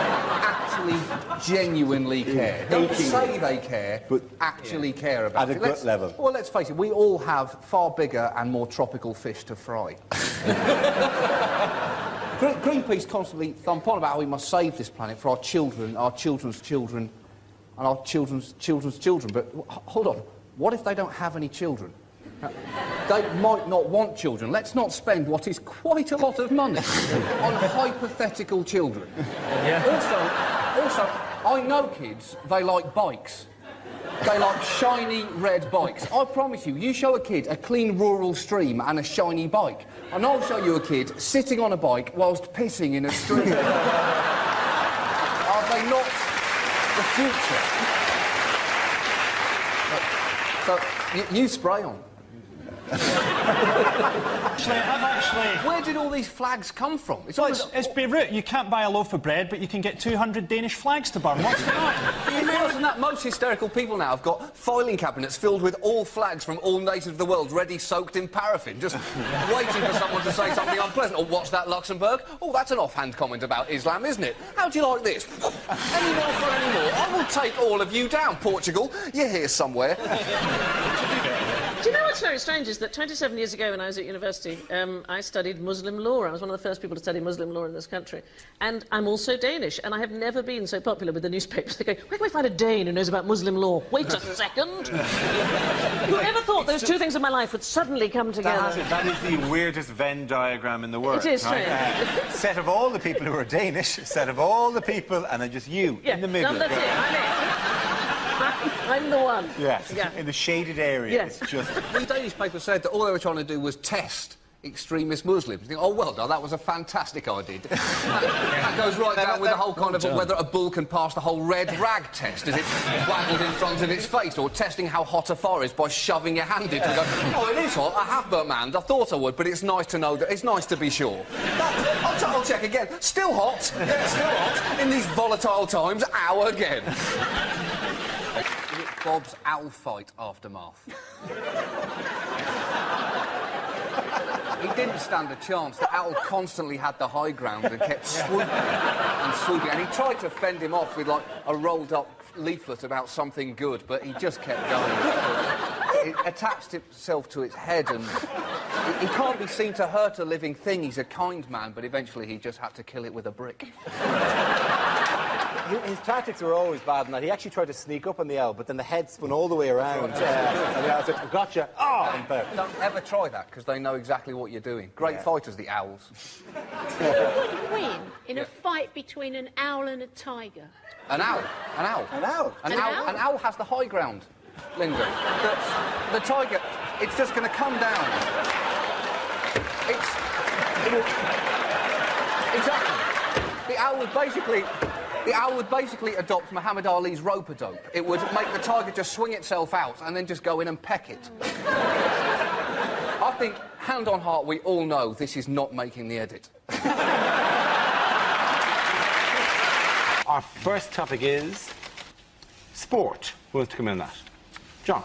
actually, genuinely care. Don't say they care, but actually care about it. At a gut level. Well, let's face it, we all have far bigger and more tropical fish to fry. Greenpeace constantly thump on about how we must save this planet for our children, our children's children, and our children's children's children. But hold on, what if they don't have any children? They might not want children. Let's not spend what is quite a lot of money on hypothetical children. Yeah. Also, I know kids, they like bikes. They like shiny red bikes. I promise you, you show a kid a clean rural stream and a shiny bike, and I'll show you a kid sitting on a bike whilst pissing in a stream. Are they not the future? So, you spray on. Where did all these flags come from? It's Beirut. You can't buy a loaf of bread, but you can get 200 Danish flags to burn. What's the matter? More than that, most hysterical people now have got filing cabinets filled with all flags from all nations of the world, ready soaked in paraffin, just waiting for someone to say something unpleasant. Or what's that, Luxembourg? Oh, that's an offhand comment about Islam, isn't it? How do you like this? Any more for any more? I will take all of you down, Portugal. You're here somewhere. Do you know what's very strange is that 27 years ago when I was at university, I studied Muslim law. I was one of the first people to study Muslim law in this country. And I'm also Danish, and I have never been so popular with the newspapers. They go, where can we find a Dane who knows about Muslim law? Wait a second. Who ever thought those two things in my life would suddenly come together? That is the weirdest Venn diagram in the world. It is strange. Set of all the people who are Danish, set of all the people, and then just you in the middle. No, that's it. I'm it. I'm the one. Yes, in the shaded area. Yes. It's just... The Danish paper said that all they were trying to do was test extremist Muslims. You think, oh, well done, that was a fantastic idea. That goes right down with the whole kind of whether a bull can pass the whole red rag test as it's waggled in front of its face, or testing how hot a fire is by shoving your hand into it. Oh, it is hot. I have burnt my hand. I thought I would, but it's nice to know that it's nice to be sure. I'll check again. Still hot. Yeah, still hot. In these volatile times, ow again. Bob's owl fight aftermath. He didn't stand a chance. The owl constantly had the high ground and kept swooping and swooping. And he tried to fend him off with, like, a rolled-up leaflet about something good, but he just kept going. It attached itself to its head, and he can't be seen to hurt a living thing. He's a kind man, but eventually he just had to kill it with a brick. His tactics were always bad in that he actually tried to sneak up on the owl, but then the head spun all the way around. And the owl said, gotcha. Oh! Don't ever try that, because they know exactly what you're doing. Great fighters, the owls. Win in a fight between an owl and a tiger? An owl. An owl. An owl. An owl has the high ground, Linda. The tiger, it's just going to come down. Exactly. The owl would basically adopt Muhammad Ali's rope-a-dope. It would make the tiger just swing itself out and then just go in and peck it. I think, hand on heart, we all know this is not making the edit. Our first topic is sport. Who wants to come in on that? John.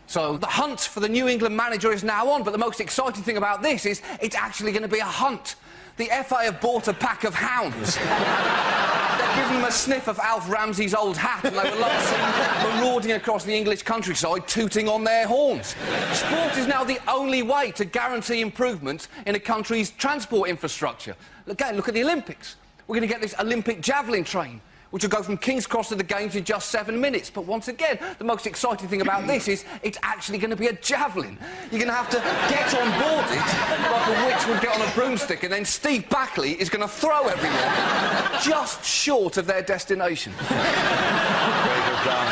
So, the hunt for the New England manager is now on, but the most exciting thing about this is it's actually going to be a hunt. The FA have bought a pack of hounds. They're giving them a sniff of Alf Ramsey's old hat, and they were last seen marauding across the English countryside, tooting on their horns. Sport is now the only way to guarantee improvement in a country's transport infrastructure. Again, look at the Olympics. We're going to get this Olympic javelin train, which will go from King's Cross to the Games in just 7 minutes. But once again, the most exciting thing about this is it's actually going to be a javelin. You're going to have to get on board it like a witch would get on a broomstick, and then Steve Backley is going to throw everyone just short of their destination. Very good, John.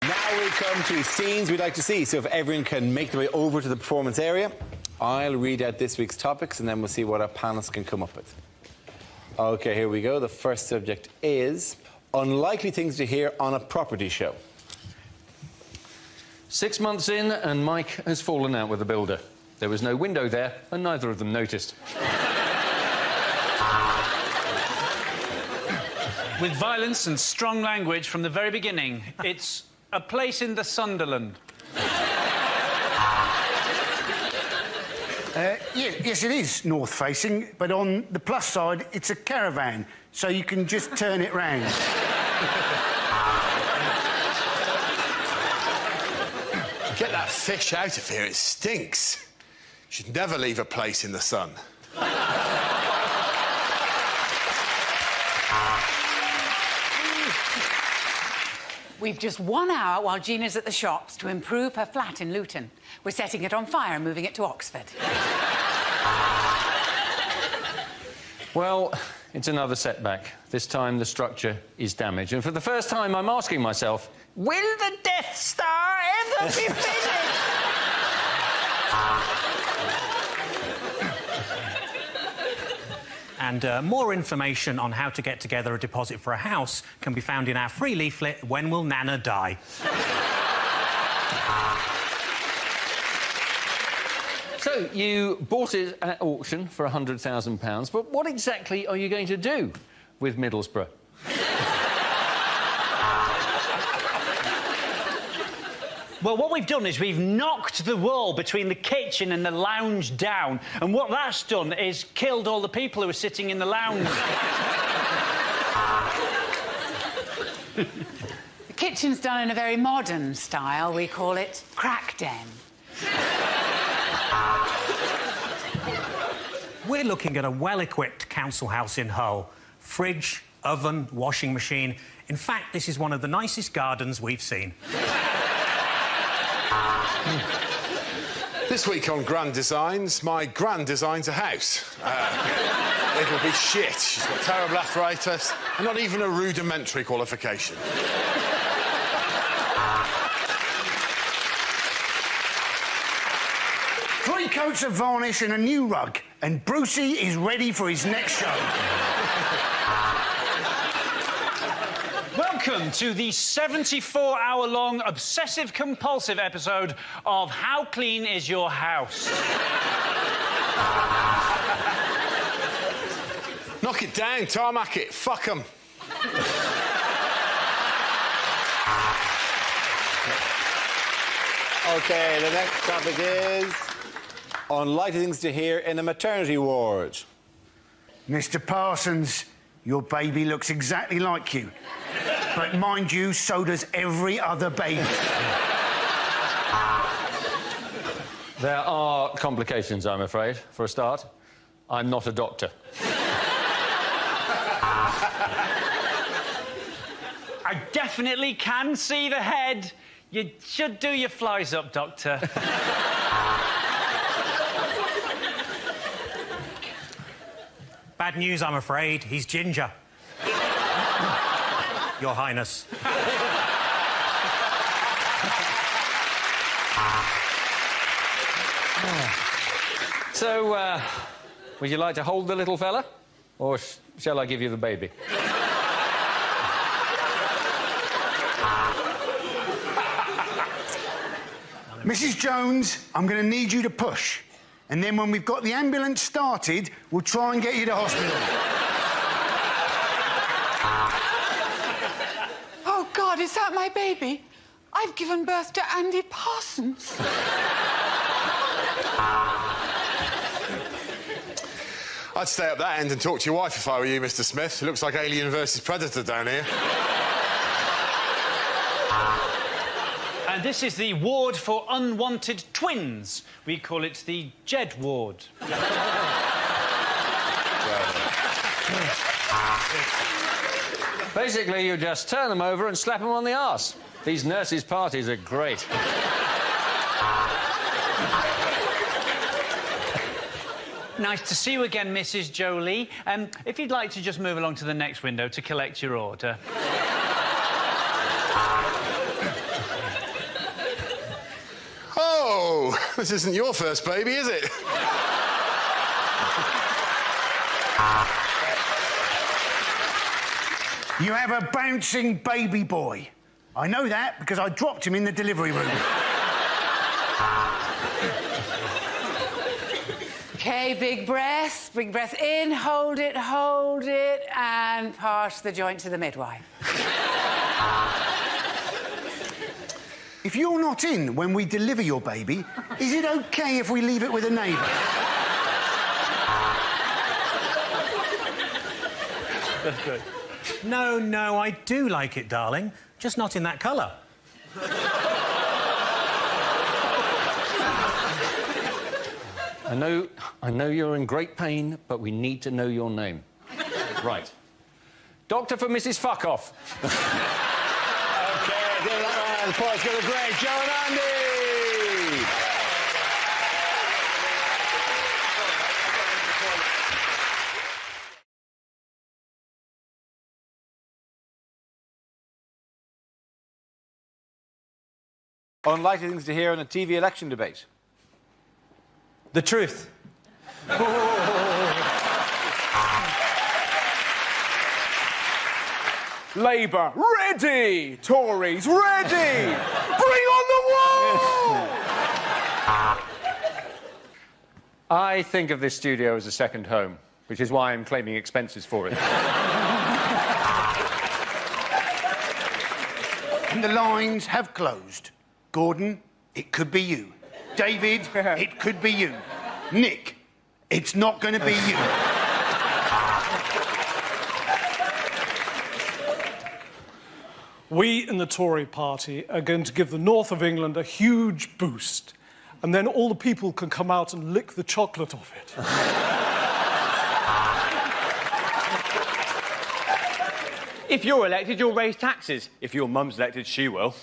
Now we come to scenes we'd like to see. So if everyone can make their way over to the performance area, I'll read out this week's topics and then we'll see what our panelists can come up with. OK, here we go. The first subject is unlikely things to hear on a property show. 6 months in and Mike has fallen out with the builder. There was no window there and neither of them noticed. With violence and strong language from the very beginning, it's a place in the Sunderland. Yes, it is north-facing, but on the plus side, it's a caravan, so you can just turn it round. Get that fish out of here, it stinks. You should never leave a place in the sun. We've just 1 hour while Gina's at the shops to improve her flat in Luton. We're setting it on fire and moving it to Oxford. Well, It's another setback. This time the structure is damaged. And for the first time, I'm asking myself, will the Death Star ever be finished? And more information on how to get together a deposit for a house can be found in our free leaflet, When Will Nana Die? So, you bought it at auction for £100,000, but what exactly are you going to do with Middlesbrough? Well, what we've done is we've knocked the wall between the kitchen and the lounge down, and what that's done is killed all the people who were sitting in the lounge. The kitchen's done in a very modern style. We call it crack den. We're looking at a well-equipped council house in Hull. Fridge, oven, washing machine. In fact, this is one of the nicest gardens we've seen. This week on Grand Designs, my gran designs a house. It'll be shit. She's got terrible arthritis and not even a rudimentary qualification. 3 coats of varnish and a new rug, and Brucey is ready for his next show. Welcome to the 74-hour-long obsessive-compulsive episode of How Clean Is Your House? Knock it down, tarmac it, fuck 'em. OK, the next topic is unlikely things to hear in a maternity ward. Mr. Parsons, your baby looks exactly like you. But mind you, so does every other baby. There are complications, I'm afraid. For a start, I'm not a doctor. I definitely can see the head. You should do your flies up, Doctor. Bad news, I'm afraid. He's ginger. Your Highness. So, would you like to hold the little fella? Or shall I give you the baby? Mrs. Jones, I'm going to need you to push. And then when we've got the ambulance started, we'll try and get you to hospital. Oh, God, is that my baby? I've given birth to Andy Parsons. I'd stay up that end and talk to your wife if I were you, Mr. Smith. It looks like Alien versus Predator down here. And this is the ward for unwanted twins. We call it the Jed ward. Basically, you just turn them over and slap them on the arse. These nurses' parties are great. Nice to see you again, Mrs. Jolie. If you'd like to just move along to the next window to collect your order. Oh, this isn't your first baby, is it? You have a bouncing baby boy. I know that because I dropped him in the delivery room. OK, big breath. Big breath in, hold it, and pass the joint to the midwife. If you're not in when we deliver your baby, is it OK if we leave it with a neighbour? That's good. No, no, I do like it, darling. Just not in that colour. I know you're in great pain, but we need to know your name. Right. Doctor for Mrs. Fuckoff. OK, give that round. Paul's got a great Joe and Andy. Unlikely things to hear in a TV election debate. The truth. Labour, ready! Tories, ready! Bring on the wall! I think of this studio as a second home, which is why I'm claiming expenses for it. And the lines have closed. Gordon, it could be you. David, it could be you. Nick, it's not going to be you. We in the Tory party are going to give the north of England a huge boost, and then all the people can come out and lick the chocolate off it. If you're elected, you'll raise taxes. If your mum's elected, she will.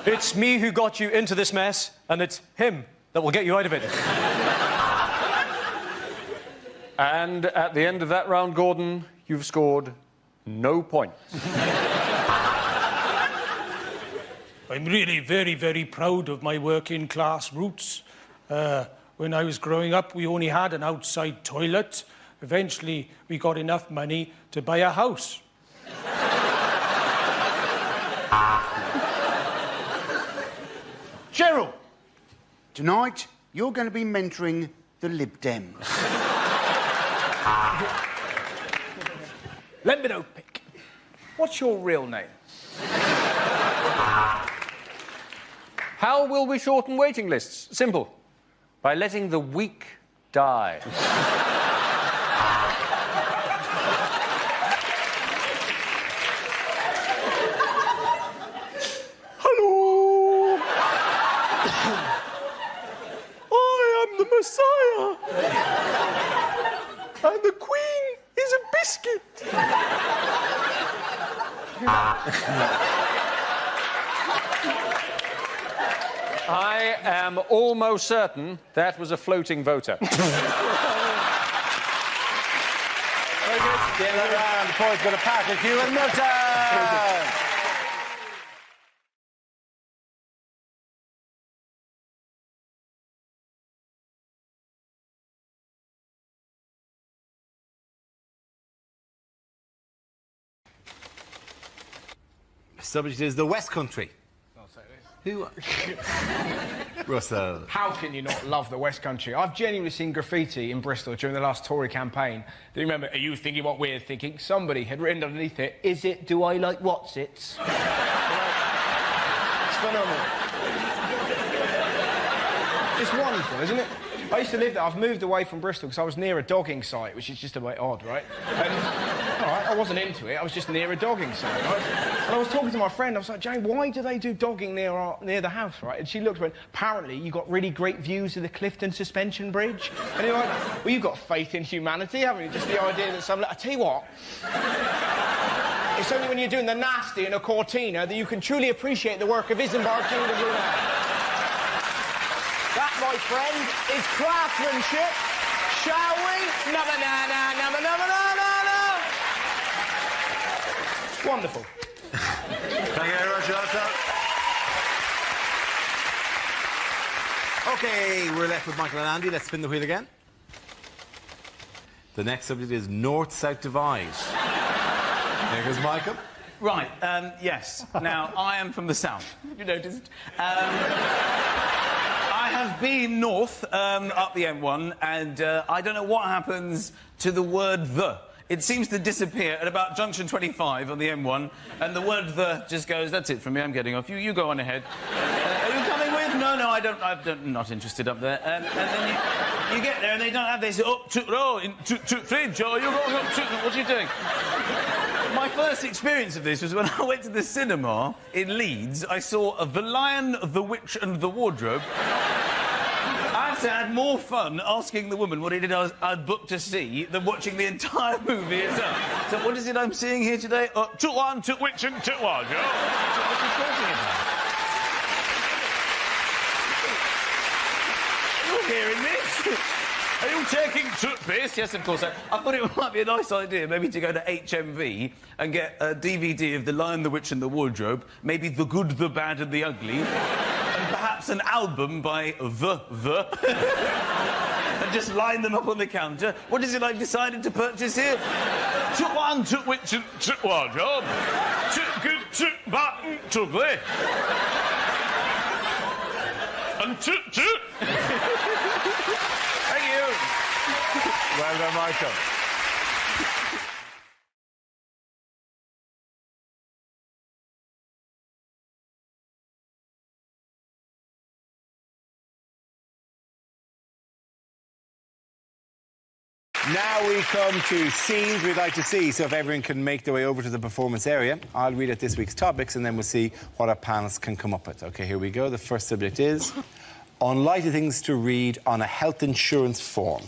It's me who got you into this mess, and it's him that will get you out of it. And at the end of that round, Gordon, you've scored no points. I'm really very, very proud of my working class roots. When I was growing up, we only had an outside toilet. Eventually, we got enough money to buy a house. Cheryl, tonight you're going to be mentoring the Lib Dems. Let me know, Pick. What's your real name? How will we shorten waiting lists? Simple. By letting the weak die. Hello! I am the Messiah! And the Queen is a biscuit! I am almost certain that was a floating voter. Very good. The end of the round, the points go to Patrick, Hugh and Milton. Subject is the West Country. Who? Russell. How can you not love the West Country? I've genuinely seen graffiti in Bristol during the last Tory campaign. Do you remember, are you thinking what we're thinking? Somebody had written underneath it, is it, do I like what's-its? It's phenomenal. It's wonderful, isn't it? I used to live there. I've moved away from Bristol because I was near a dogging site, which is just a bit odd, right? And, all right, I wasn't into it. I was just near a dogging site, right? And I was talking to my friend. I was like, Jane, why do they do dogging near the house, right? And she looked and went, apparently you got really great views of the Clifton Suspension Bridge. And you're like, well, you've got faith in humanity, haven't you? Just the idea that I tell you what, it's only when you're doing the nasty in a Cortina that you can truly appreciate the work of Isambard King de Brunei. That, my friend, is craftsmanship. Shall we? Wonderful. Thank you very much, Russell. OK, we're left with Michael and Andy. Let's spin the wheel again. The next subject is North-South Divide. There goes Michael. Right, yes. Now, I am from the south. Have you noticed? I have been north, up the M1, and I don't know what happens to the word the. It seems to disappear at about junction 25 on the M1, and the word the just goes, that's it from me, I'm getting off. You go on ahead. Are you coming with? No, I'm not interested up there. And then you get there and they don't have this, fridge, oh, you're going up to, what are you doing? My first experience of this was when I went to the cinema in Leeds. I saw The Lion, the Witch and the Wardrobe. I had more fun asking the woman what it is I'd booked to see than watching the entire movie itself. So what is it I'm seeing here today? Toot one, toot witch and toot wardrobe. What's he talking about? You're hearing this? Are you taking toothpaste? Yes, of course. I thought it might be a nice idea maybe to go to HMV and get a DVD of The Lion, the Witch and the Wardrobe, maybe The Good, the Bad and the Ugly, and perhaps an album by The... and just line them up on the counter. What is it I've decided to purchase here? Took one, took witch and took wardrobe. Took good, took button, took ugly. And took. Thank you. Well done, Michael. Now we come to scenes we'd like to see, so if everyone can make their way over to the performance area, I'll read out this week's topics and then we'll see what our panelists can come up with. OK, here we go. The first subject is unlikely things to read on a health insurance form.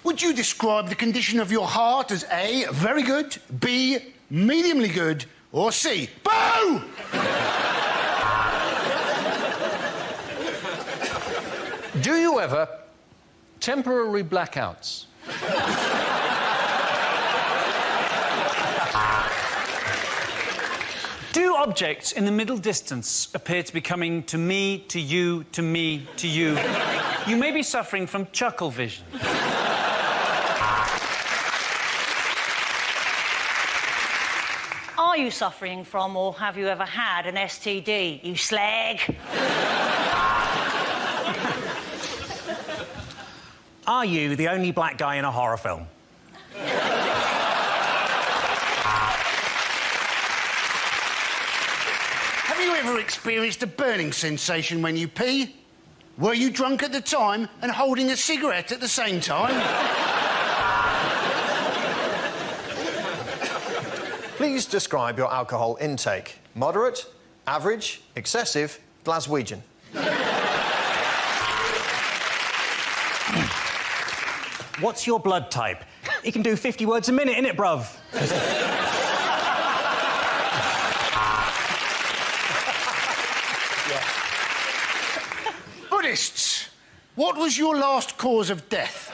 Would you describe the condition of your heart as A, very good, B, mediumly good, or C, boo? Do you ever temporary blackouts? Do objects in the middle distance appear to be coming to me, to you, to me, to you? You may be suffering from chuckle vision. Are you suffering from or have you ever had an STD, you slag? Are you the only black guy in a horror film? Have you ever experienced a burning sensation when you pee? Were you drunk at the time and holding a cigarette at the same time? Please describe your alcohol intake. Moderate, average, excessive, Glaswegian. What's your blood type? He can do 50 words a minute, innit, bruv? Buddhists, what was your last cause of death?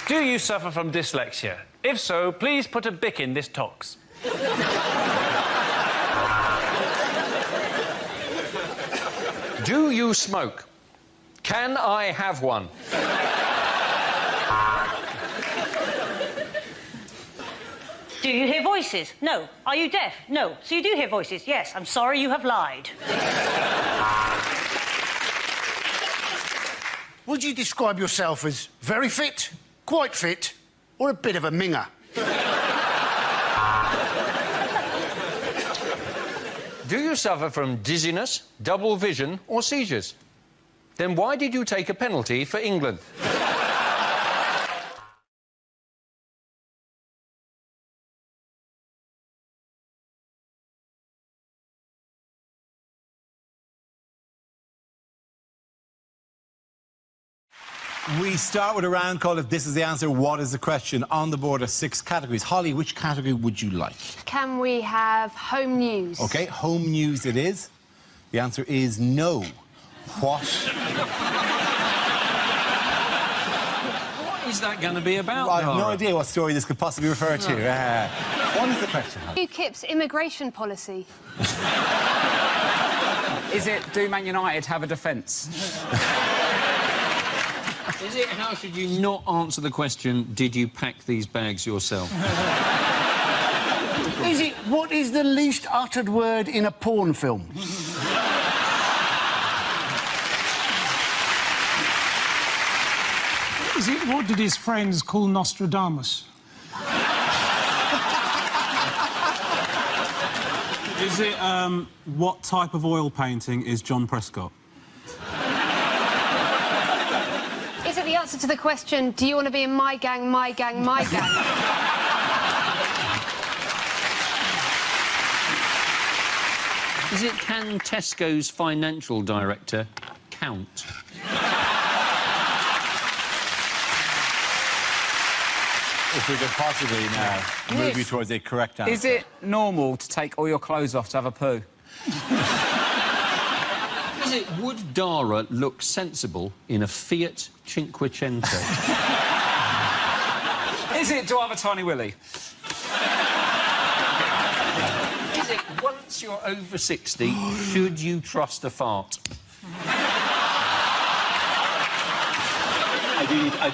Do you suffer from dyslexia? If so, please put a bic in this tox. Do you smoke? Can I have one? Do you hear voices? No. Are you deaf? No. So you do hear voices? Yes. I'm sorry, you have lied. Would you describe yourself as very fit, quite fit, or a bit of a minger? Do you suffer from dizziness, double vision, or seizures? Then why did you take a penalty for England? We start with a round called If This Is the Answer, What is the Question? On the board are 6 categories. Holly, which category would you like? Can we have home news? OK, home news it is. The answer is no. What? What is that going to be about, I have no Dara? idea what story this could possibly refer to. What is the question? UKIP's immigration policy. Is it do Man United have a defence? Is it how should you not answer the question, did you pack these bags yourself? Is it what is the least uttered word in a porn film? Is it what did his friends call Nostradamus? Is it, what type of oil painting is John Prescott? Is it the answer to the question, do you want to be in my gang, my gang, my gang? Is it can Tesco's financial director count? If we could possibly now move you towards a correct answer. Is it normal to take all your clothes off to have a poo? Is it, would Dara look sensible in a Fiat Cinquecento? Is it, do I have a tiny willy? Is it, once you're over 60, should you trust a fart?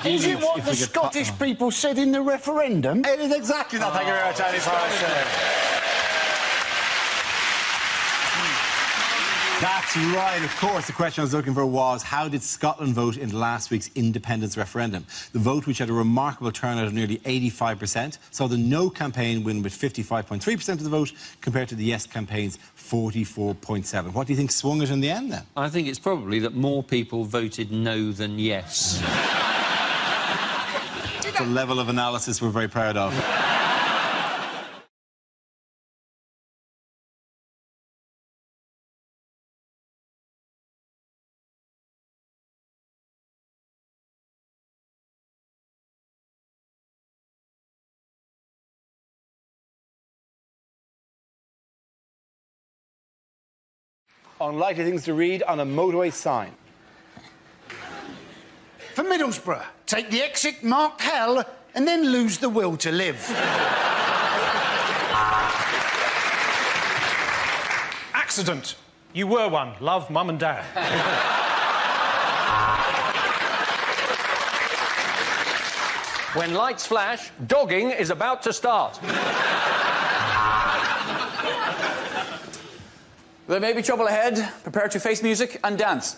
Is it what the Scottish people said in the referendum? It is exactly that. Thank you very much, Andy Price. That's right. Of course, the question I was looking for was, how did Scotland vote in last week's independence referendum? The vote, which had a remarkable turnout of nearly 85%, saw the No campaign win with 55.3% of the vote, compared to the Yes campaign's 44.7%. What do you think swung it in the end, then? I think it's probably that more people voted no than yes. It's a level of analysis we're very proud of. Unlikely things to read on a motorway sign. For Middlesbrough, take the exit marked hell and then lose the will to live. Accident. You were one. Love, Mum and Dad. When lights flash, dogging is about to start. There may be trouble ahead. Prepare to face music and dance.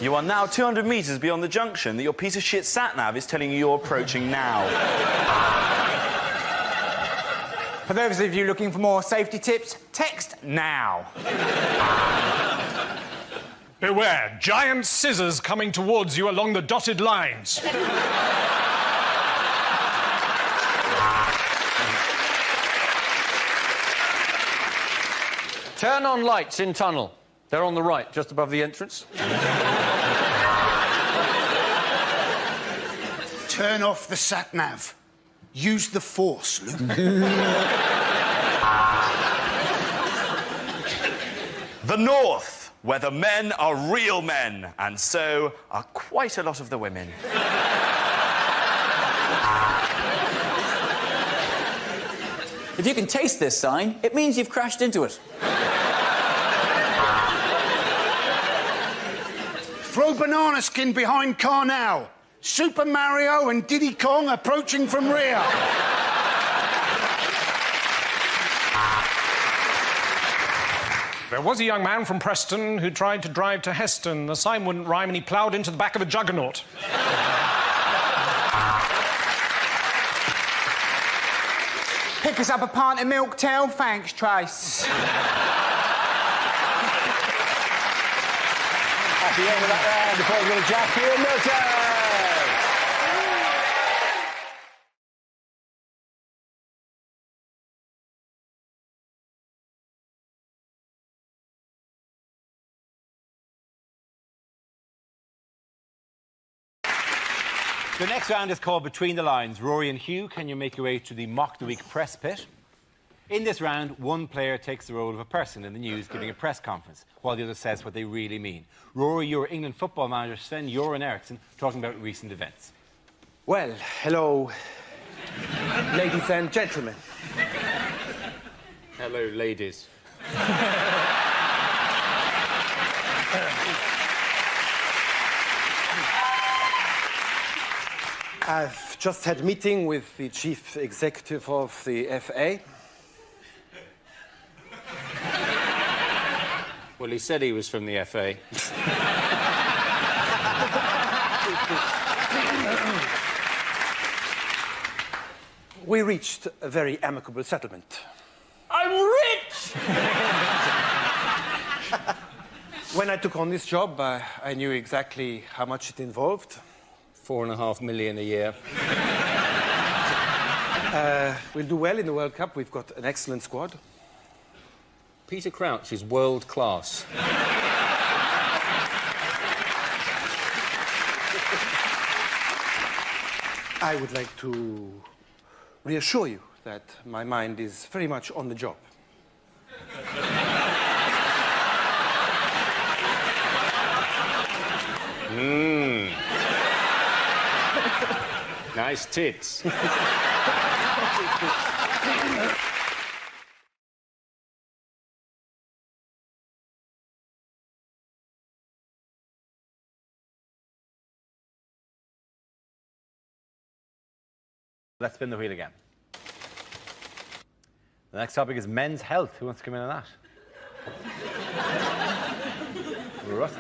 You are now 200 metres beyond the junction that your piece of shit sat-nav is telling you you're approaching now. For those of you looking for more safety tips, text now. Beware, giant scissors coming towards you along the dotted lines. Turn on lights in tunnel. They're on the right, just above the entrance. Turn off the sat-nav. Use the force, Luke. The North, where the men are real men, and so are quite a lot of the women. If you can taste this sign, it means you've crashed into it. Throw banana skin behind car now. Super Mario and Diddy Kong approaching from rear. There was a young man from Preston who tried to drive to Heston. The sign wouldn't rhyme and he ploughed into the back of a juggernaut. Pick us up a pint of milk, Tell. Thanks, Trace. At the end of that round, the call's going to Jack here in Milton. The next round is called Between the Lines. Rory and Hugh, can you make your way to the Mock the Week press pit? In this round, one player takes the role of a person in the news giving a press conference, while the other says what they really mean. Rory, you're England football manager Sven-Göran Eriksson, talking about recent events. Well, hello, ladies and gentlemen. Hello, ladies. I've just had a meeting with the chief executive of the FA. Well, he said he was from the FA. We reached a very amicable settlement. I'm rich! When I took on this job, I knew exactly how much it involved. $4.5 million a year. We'll do well in the World Cup. We've got an excellent squad. Peter Crouch is world class. I would like to reassure you that my mind is very much on the job. Mmm. Nice tits. Let's spin the wheel again. The next topic is men's health. Who wants to come in on that? Russ?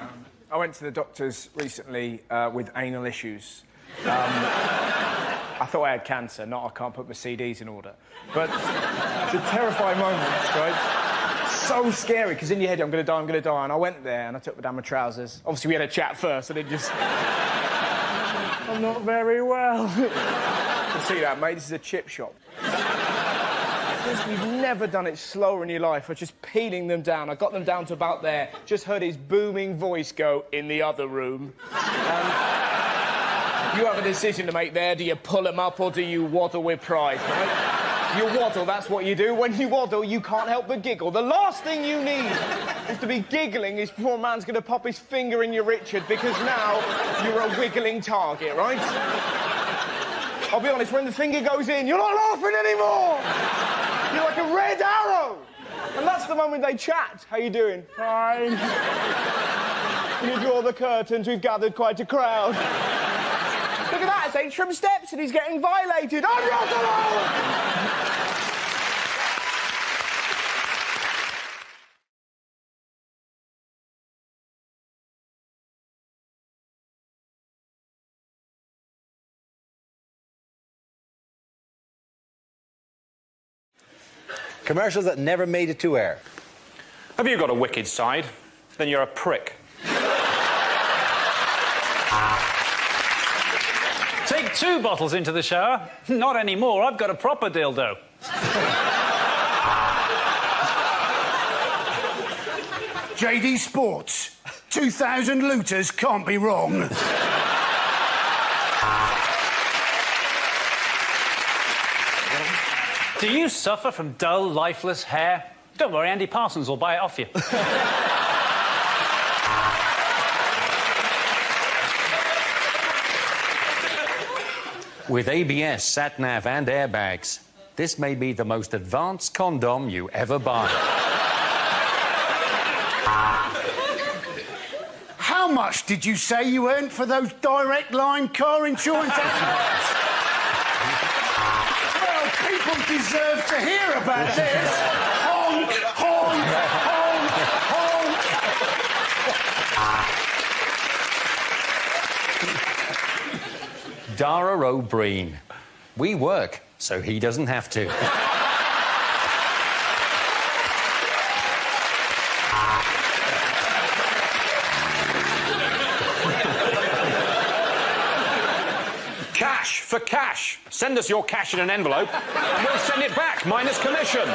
I went to the doctors recently with anal issues. I thought I had cancer, not I can't put my CDs in order. But it's a terrifying moment, right? So scary, because in your head, I'm going to die. And I went there and I took down my trousers. Obviously, we had a chat first, and it just... I'm not very well. You see that, mate? This is a chip shop. You've never done it slower in your life. I was just peeling them down. I got them down to about there. Just heard his booming voice go, "In the other room." You have a decision to make there. Do you pull them up or do you waddle with pride, right? You waddle, that's what you do. When you waddle, you can't help but giggle. The last thing you need is to be giggling is before a man's going to pop his finger in your Richard, because now you're a wiggling target, right? I'll be honest, when the finger goes in, you're not laughing anymore! You're like a red arrow! And that's the moment they chat. How you doing? Fine. When you draw the curtains, we've gathered quite a crowd. Look at that, it's Atrium Steps and he's getting violated. I'm not alone! Commercials that never made it to air. Have you got a wicked side? Then you're a prick. Take 2 bottles into the shower. Not anymore, I've got a proper dildo. JD Sports. 2,000 looters can't be wrong. Do you suffer from dull, lifeless hair? Don't worry, Andy Parsons will buy it off you. With ABS, sat-nav and airbags, this may be the most advanced condom you ever buy. How much did you say you earned for those direct line car insurance adverts? Well, people deserve to hear about this. Honk, honk, honk, honk. Dara O'Brien. We work, so he doesn't have to. Cash for cash. Send us your cash in an envelope and we'll send it back, minus commission.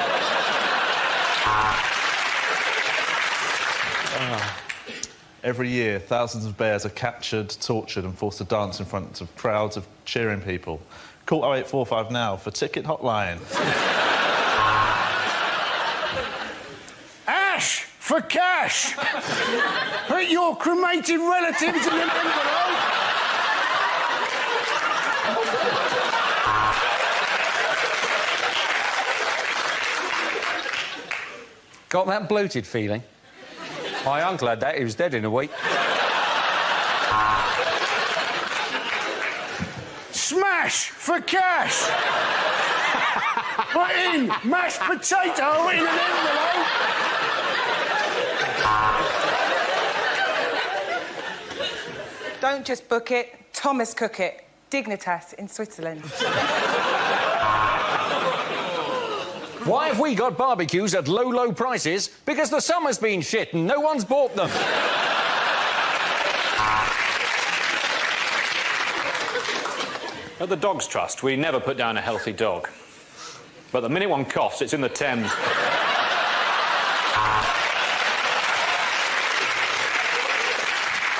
Every year, thousands of bears are captured, tortured and forced to dance in front of crowds of cheering people. Call 0845 now for ticket hotline. Ash for cash. Put your cremated relatives in an envelope. Got that bloated feeling? My uncle had that, he was dead in a week. Smash for cash. Put in mashed potato in an envelope. Don't just book it, Thomas cook it. Dignitas in Switzerland. Why have we got barbecues at low, low prices? Because the summer's been shit and no one's bought them. At the Dogs Trust, we never put down a healthy dog. But the minute one coughs, it's in the Thames.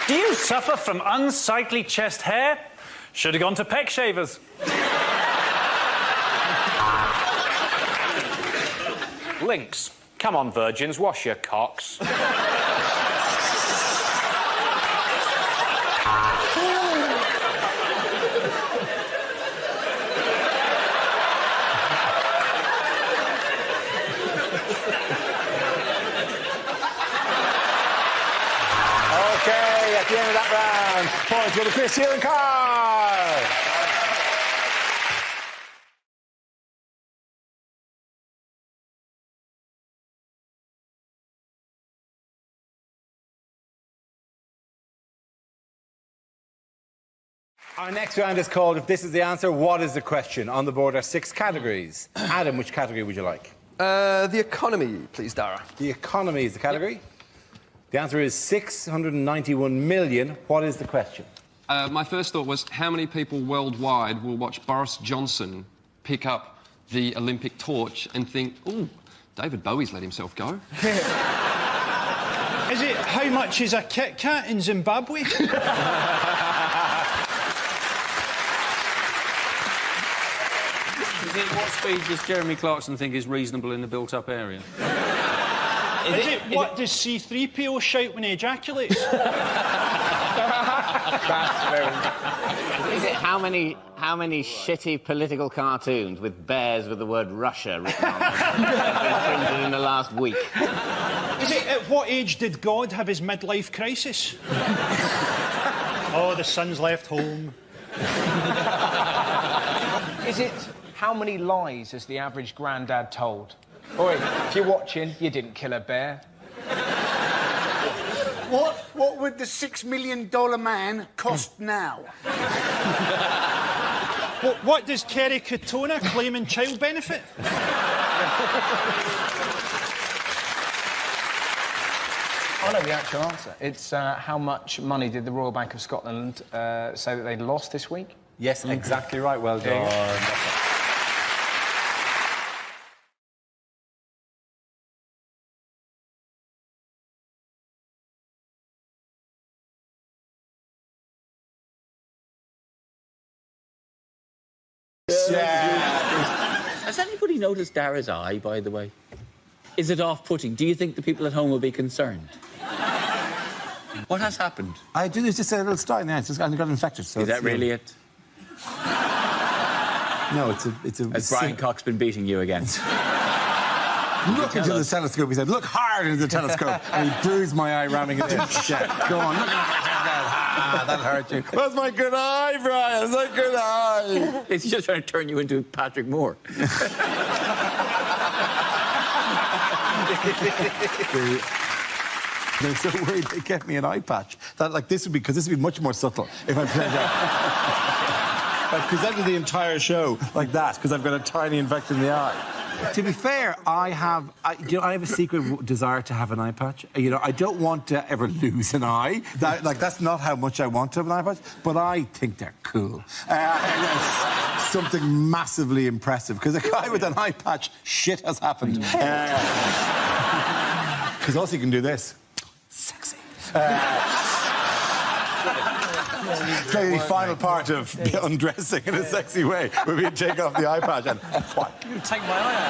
Do you suffer from unsightly chest hair? Should have gone to Peck Shavers. links. Come on, virgins, wash your cocks. Okay, at the end of that round, points go to Chris, Hugh and Carl. Our next round is called If This Is the Answer, What is the Question? On the board are 6 categories. Adam, which category would you like? The economy, please, Dara. The economy is the category. Yep. The answer is 691 million. What is the question? My first thought was, how many people worldwide will watch Boris Johnson pick up the Olympic torch and think, ooh, David Bowie's let himself go? Is it, how much is a Kit Kat in Zimbabwe? What speed does Jeremy Clarkson think is reasonable in the built-up area? What does C-3PO shout when he ejaculates? Is it how many shitty political cartoons with bears with the word Russia written on them have been printed in the last week? Is it at what age did God have his midlife crisis? Oh, the son's left home. Is it how many lies has the average grandad told? Oi, if you're watching, you didn't kill a bear. What would the $6 million man cost now? What does Kerry Katona claim in child benefit? I know the actual answer. It's how much money did the Royal Bank of Scotland say that they'd lost this week? Yes, exactly right. Well done. Has anybody noticed Dara's eye, by the way? Is it off-putting? Do you think the people at home will be concerned? What has happened? I do. There's just a little star in the eye. It's got infected. So is that really it? No, it's a. Has Brian Cox been beating you again? Look into the telescope. He said, "Look hard into the telescope," and he bruised my eye, ramming it into shit. Go on, look at that hurt you. That's my good eye, Brian. That's my good eye. It's just trying to turn you into Patrick Moore. They're so worried they get me an eye patch. That, like, this would be much more subtle if I played that. I presented the entire show like that because I've got a tiny infection in the eye. To be fair, I have a secret desire to have an eye patch. I don't want to ever lose an eye. That's not how much I want to have an eye patch, but I think they're cool. Something massively impressive, because a guy with an eye patch, shit has happened. Because also you can do this. Sexy. So the final part of undressing in a sexy way would be to take off the eye patch and what? You take my eye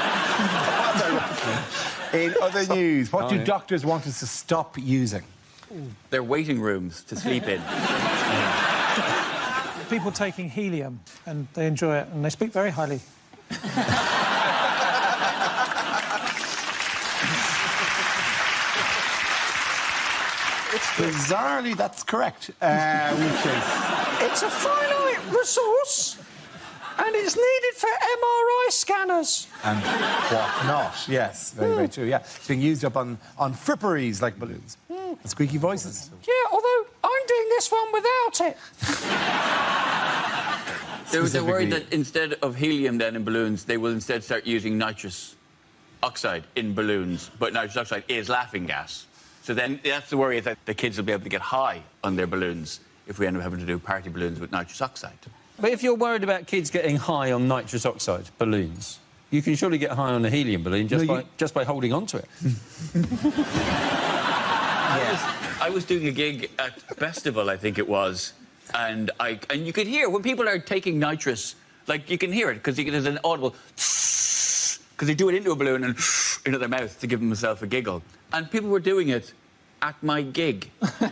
out. In other news, what do doctors want us to stop using? They're waiting rooms to sleep in. People taking helium, and they enjoy it, and they speak very highly. Bizarrely, that's correct. Which is... It's a finite resource, and it's needed for MRI scanners. And what not? Yes, very, very true, yeah. It's being used up on fripperies like balloons. And squeaky voices. Yeah, although I'm doing this one without it. They're worried that instead of helium then in balloons, they will instead start using nitrous oxide in balloons, but nitrous oxide is laughing gas. So then that's the worry, is that the kids will be able to get high on their balloons if we end up having to do party balloons with nitrous oxide. But if you're worried about kids getting high on nitrous oxide balloons, you can surely get high on a helium balloon just by holding on to it. I was doing a gig at Festival, I think it was, and you could hear when people are taking nitrous, like you can hear it because there's an audible because they do it into a balloon and into their mouth to give themselves a giggle. And people were doing it at my gig. Actually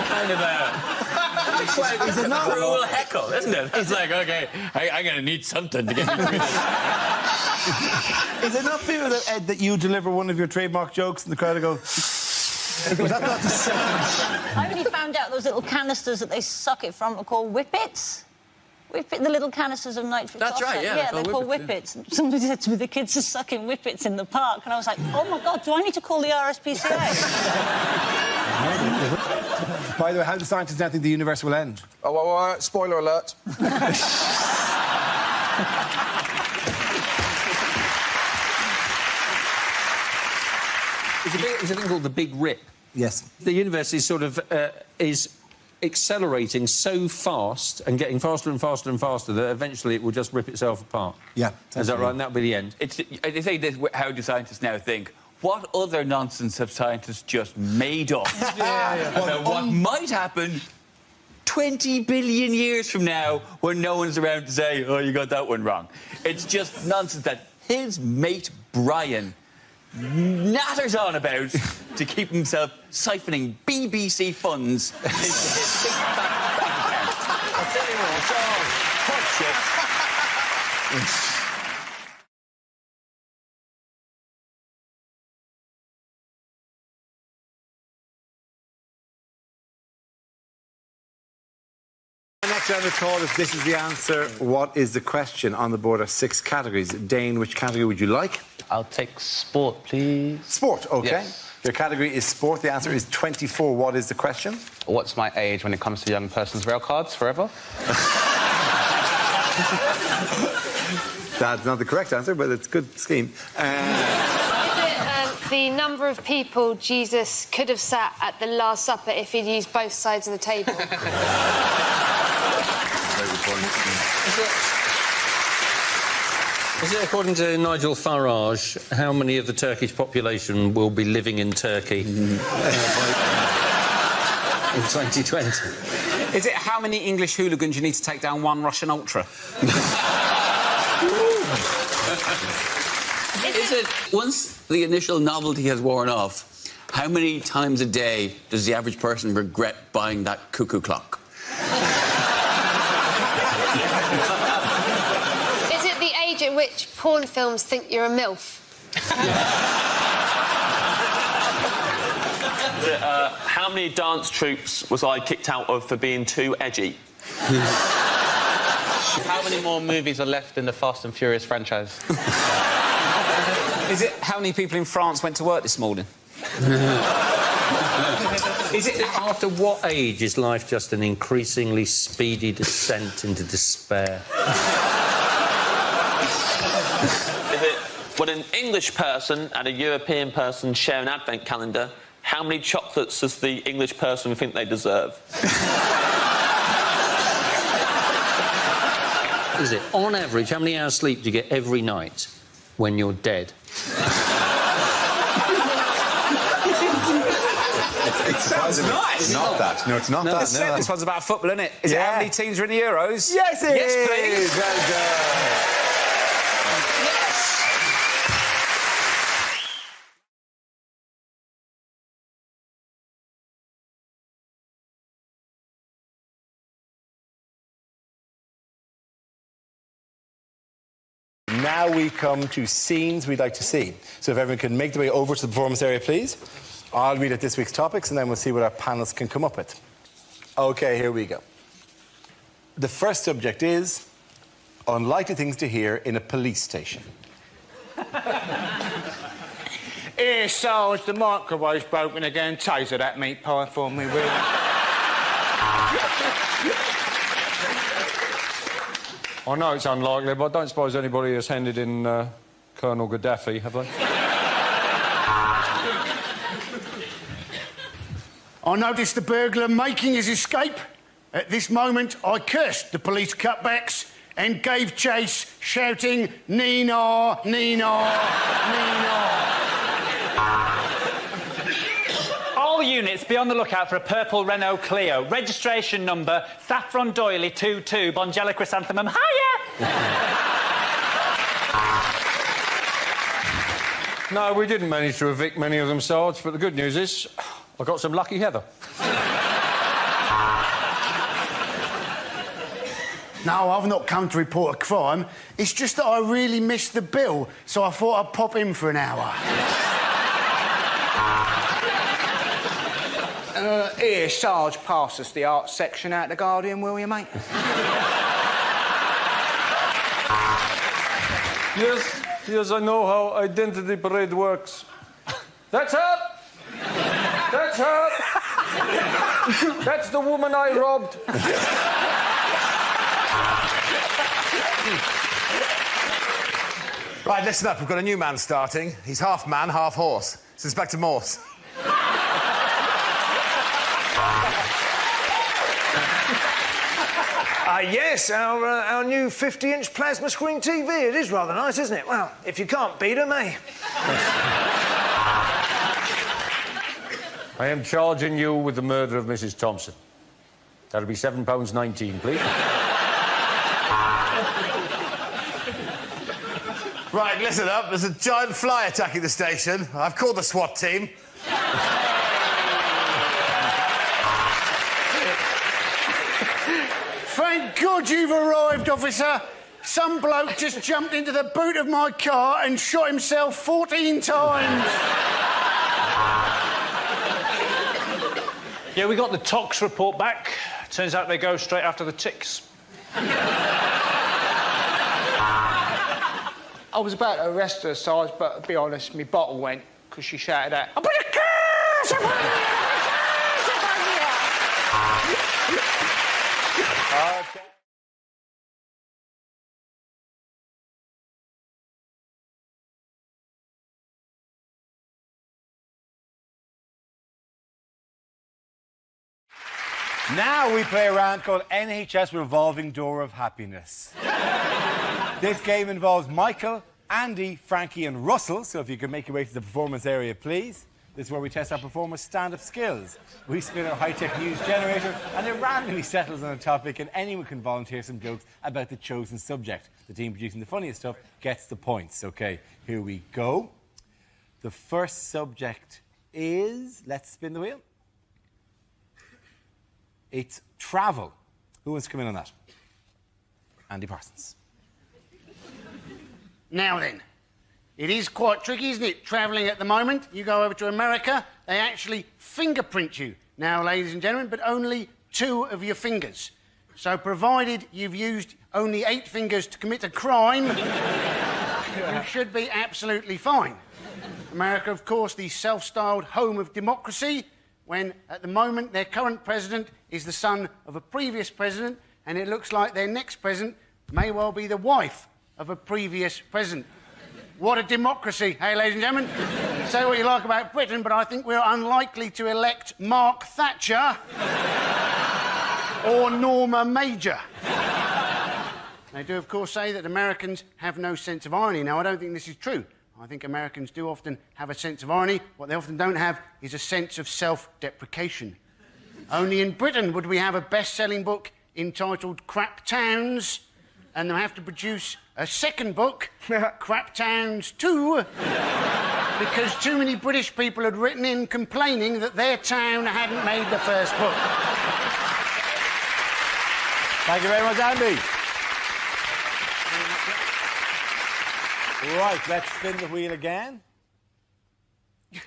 kind of it's a cruel heckle, isn't it? It's like, OK, I'm going to need something to get me through this. Is it not fear that, Ed, that you deliver one of your trademark jokes and the crowd will go... Was that not the same? I only found out those little canisters that they suck it from are called whippets. The little canisters of nitrous That's oxide. right, yeah. Yeah, they're called whippets. Yeah. Somebody said to me, the kids are sucking whippets in the park. And I was like, oh, my God, do I need to call the RSPCA? By the way, how do scientists now think the universe will end? Oh, spoiler alert. There's a thing called the Big Rip. Yes. The universe is sort of is accelerating so fast and getting faster and faster and faster that eventually it will just rip itself apart. Yeah. Is that right? And that'll be the end. They say this, how do scientists now think? What other nonsense have scientists just made up about what might happen 20 billion years from now when no one's around to say, oh, you got that one wrong? It's just nonsense that his mate Brian natters on about to keep himself siphoning BBC funds into his big fat bank account. I'll tell you what, it's all bullshit. The next round of call is This Is the Answer. What is the question? On the board are 6 categories. Dane, which category would you like? I'll take sport, please. Sport, OK. Yes. Your category is sport. The answer is 24. What is the question? What's my age when it comes to young person's rail cards forever? That's not the correct answer, but it's a good scheme. Is it the number of people Jesus could have sat at the Last Supper if he'd used both sides of the table? Is it, according to Nigel Farage, how many of the Turkish population will be living in Turkey in 2020? Is it how many English hooligans you need to take down one Russian ultra? Is it, once the initial novelty has worn off, how many times a day does the average person regret buying that cuckoo clock? Is it the age at which porn films think you're a MILF? How many dance troupes was I kicked out of for being too edgy? How many more movies are left in the Fast and Furious franchise? Is it how many people in France went to work this morning? Is it after what age is life just an increasingly speedy descent into despair? Is it when an English person and a European person share an advent calendar, how many chocolates does the English person think they deserve? Is it, on average, how many hours sleep do you get every night when you're dead? It sounds nice. It's not that. No, it's not that. No, this one's about football, isn't it? Is it how many teams are in the Euros? Yes, it yes, is. Please. Well done. Now we come to scenes we'd like to see. So if everyone can make their way over to the performance area, please. I'll read out this week's topics and then we'll see what our panelists can come up with. OK, here we go. The first subject is unlikely things to hear in a police station. Here, Sarge, the microwave's broken again. Taser that meat pie for me, will you? I know it's unlikely, but I don't suppose anybody has handed in Colonel Gaddafi, have they? I noticed the burglar making his escape. At this moment, I cursed the police cutbacks and gave chase, shouting, Nina, Nina, Nina. All units, be on the lookout for a purple Renault Clio. Registration number, Saffron Doily 22, Bongela Chrysanthemum. Hiya! No, we didn't manage to evict many of them, Sarge, but the good news is I got some lucky heather. No, I've not come to report a crime. It's just that I really missed the bill, so I thought I'd pop in for an hour. Here, Sarge, pass us the arts section out the Guardian, will you, mate? Yes, I know how identity parade works. That's her! That's her! That's the woman I robbed. Right, listen up. We've got a new man starting. He's half man, half horse. It's Inspector Morse. Yes, our new 50-inch plasma screen TV. It is rather nice, isn't it? Well, if you can't beat them, eh? I am charging you with the murder of Mrs. Thompson. That'll be £7.19, please. Right, listen up. There's a giant fly attacking the station. I've called the SWAT team. Thank God you've arrived, officer. Some bloke just jumped into the boot of my car and shot himself 14 times. Yeah, we got the tox report back. Turns out they go straight after the ticks. I was about to arrest her, Sarge, but to be honest, my bottle went because she shouted out, "I put a curse upon you! Okay. Now we play a round called NHS Revolving Door of Happiness. This game involves Michael, Andy, Frankie and Russell, so if you could make your way to the performance area, please. This is where we test our performers' stand-up skills. We spin our high-tech news generator and it randomly settles on a topic and anyone can volunteer some jokes about the chosen subject. The team producing the funniest stuff gets the points. OK, here we go. The first subject is... Let's spin the wheel. It's travel. Who wants to come in on that? Andy Parsons. Now then, it is quite tricky, isn't it, travelling at the moment? You go over to America, they actually fingerprint you. Now, ladies and gentlemen, but only 2 of your fingers. So, provided you've used only 8 fingers to commit a crime, you should be absolutely fine. America, of course, the self-styled home of democracy, when, at the moment, their current president is the son of a previous president, and it looks like their next president may well be the wife of a previous president. What a democracy, hey, ladies and gentlemen? Say what you like about Britain, but I think we're unlikely to elect Mark Thatcher or Norma Major. They do, of course, say that Americans have no sense of irony. Now, I don't think this is true. I think Americans do often have a sense of irony. What they often don't have is a sense of self-deprecation. Only in Britain would we have a best-selling book entitled Crap Towns, and they'll have to produce a second book, Crap Towns 2, because too many British people had written in complaining that their town hadn't made the first book. Thank you very much, Andy. Right, let's spin the wheel again. The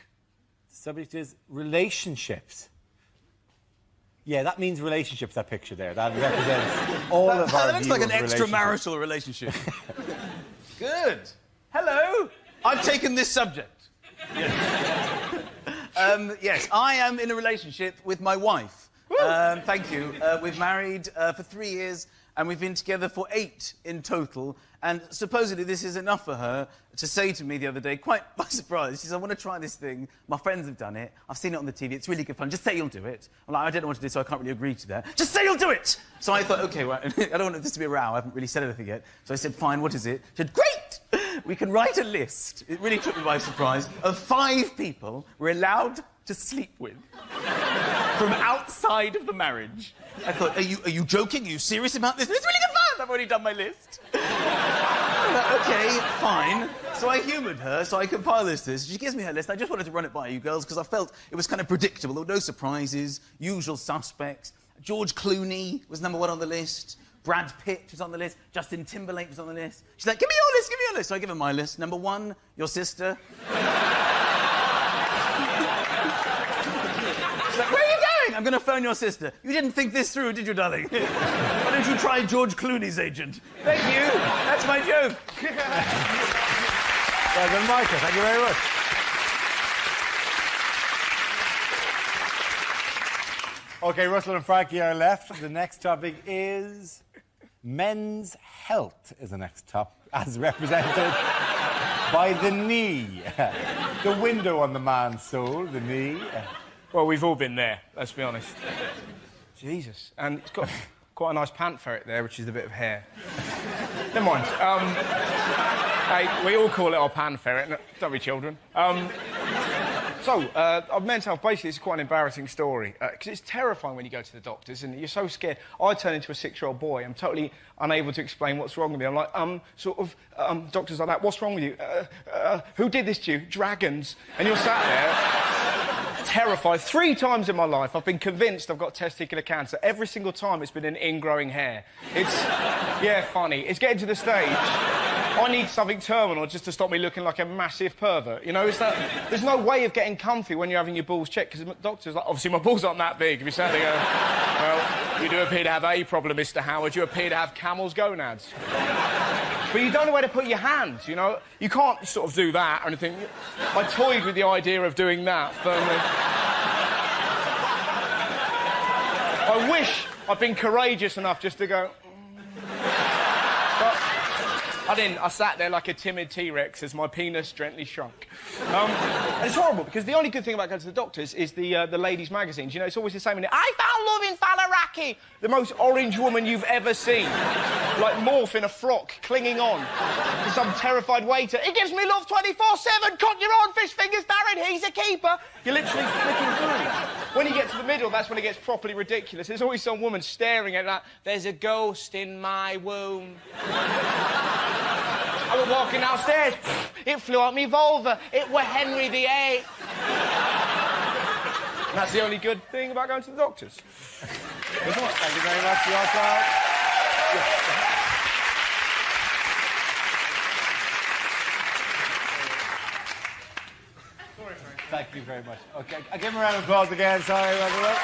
subject is relationships. Yeah, that means relationships, that picture there. That represents all of our That looks like an relationships. extramarital relationship. Good. Hello. I've taken this subject. Yes. Yes, I am in a relationship with my wife. Thank you. We've married for 3 years and we've been together for 8 in total. And supposedly this is enough for her to say to me the other day, quite by surprise, she says, I want to try this thing. My friends have done it. I've seen it on the TV. It's really good fun. Just say you'll do it. I'm like, I don't know what to do, so I can't really agree to that. Just say you'll do it! So I thought, OK, well, I don't want this to be a row. I haven't really said anything yet. So I said, fine, what is it? She said, great! We can write a list. It really took me by surprise, of 5 people we're allowed to sleep with from outside of the marriage. I thought, are you joking? Are you serious about this? It's really good fun! I've already done my list. OK, fine. So I humoured her, so I compiled this list. She gives me her list. I just wanted to run it by you girls because I felt it was kind of predictable. There were no surprises, usual suspects. George Clooney was #1 on the list. Brad Pitt was on the list. Justin Timberlake was on the list. She's like, give me your list, give me your list. So I give her my list. #1, your sister. She's like, where are you going? I'm going to phone your sister. You didn't think this through, did you, darling? Why don't you try George Clooney's agent? Thank you. That's my joke. Well done, Michael. Thank you very much. OK, Russell and Frankie are left. The next topic is men's health is the next top, as represented by the knee. The window on the man's soul, the knee. Well, we've all been there, let's be honest. Jesus. And it's got quite a nice pant ferret there, which is a bit of hair. Never mind. Hey, we all call it our pan ferret. No, don't be children. Men's health, basically, it's quite an embarrassing story. Because it's terrifying when you go to the doctors and you're so scared. I turn into a 6-year-old boy. I'm totally unable to explain what's wrong with me. I'm like, doctors like that, what's wrong with you? Who did this to you? Dragons. And you're sat there, terrified. 3 times in my life, I've been convinced I've got testicular cancer. Every single time, it's been an ingrowing hair. It's, yeah, funny. It's getting to the stage. I need something terminal just to stop me looking like a massive pervert. You know, there's no way of getting comfy when you're having your balls checked, because the doctor's like, obviously my balls aren't that big. If you sat there and go, well, you do appear to have a problem, Mr. Howard. You appear to have camel's gonads. But you don't know where to put your hands, you know? You can't sort of do that or anything. I toyed with the idea of doing that firmly. I wish I'd been courageous enough just to go... But I didn't. I sat there like a timid T-Rex as my penis gently shrunk. And it's horrible, because the only good thing about going to the doctors is the ladies' magazines. You know, it's always the same. I found love in Falaraki. The most orange woman you've ever seen. Like morph in a frock, clinging on to some terrified waiter. He gives me love 24/7. Cock your own fish fingers, Darren. He's a keeper. You're literally flicking through. When you get to the middle, that's when it gets properly ridiculous. There's always some woman staring at that. There's a ghost in my womb. I was walking downstairs. It flew out me vulva. It were Henry VIII. And that's the only good thing about going to the doctors. Thank you very much for your time. Thank you very much. OK, I'll give him a round of applause again. Sorry, everyone.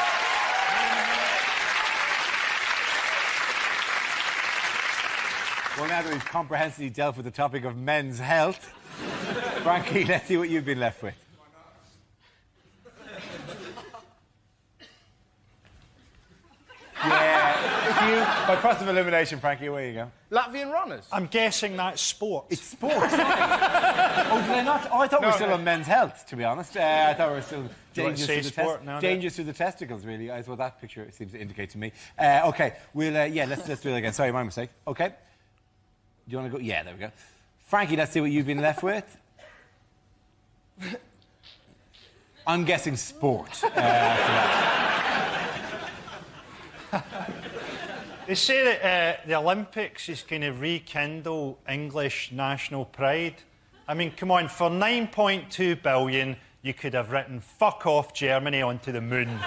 Well, now that we've comprehensively dealt with the topic of men's health, Frankie, let's see what you've been left with. Yeah, it's you. By process of elimination, Frankie, away you go. Latvian runners. I'm guessing that's sport. It's sport. Oh, did I not? Oh, I thought we were still on men's health, to be honest. I thought we were still dangerous to the testicles, really. That's what that picture seems to indicate to me. OK, we'll, let's do it again. Sorry, my mistake. OK. Do you want to go? Yeah, there we go. Frankie, let's see what you've been left with. I'm guessing sport. They say that the Olympics is going to rekindle English national pride. I mean, come on, for 9.2 billion, you could have written "fuck off Germany" onto the moon.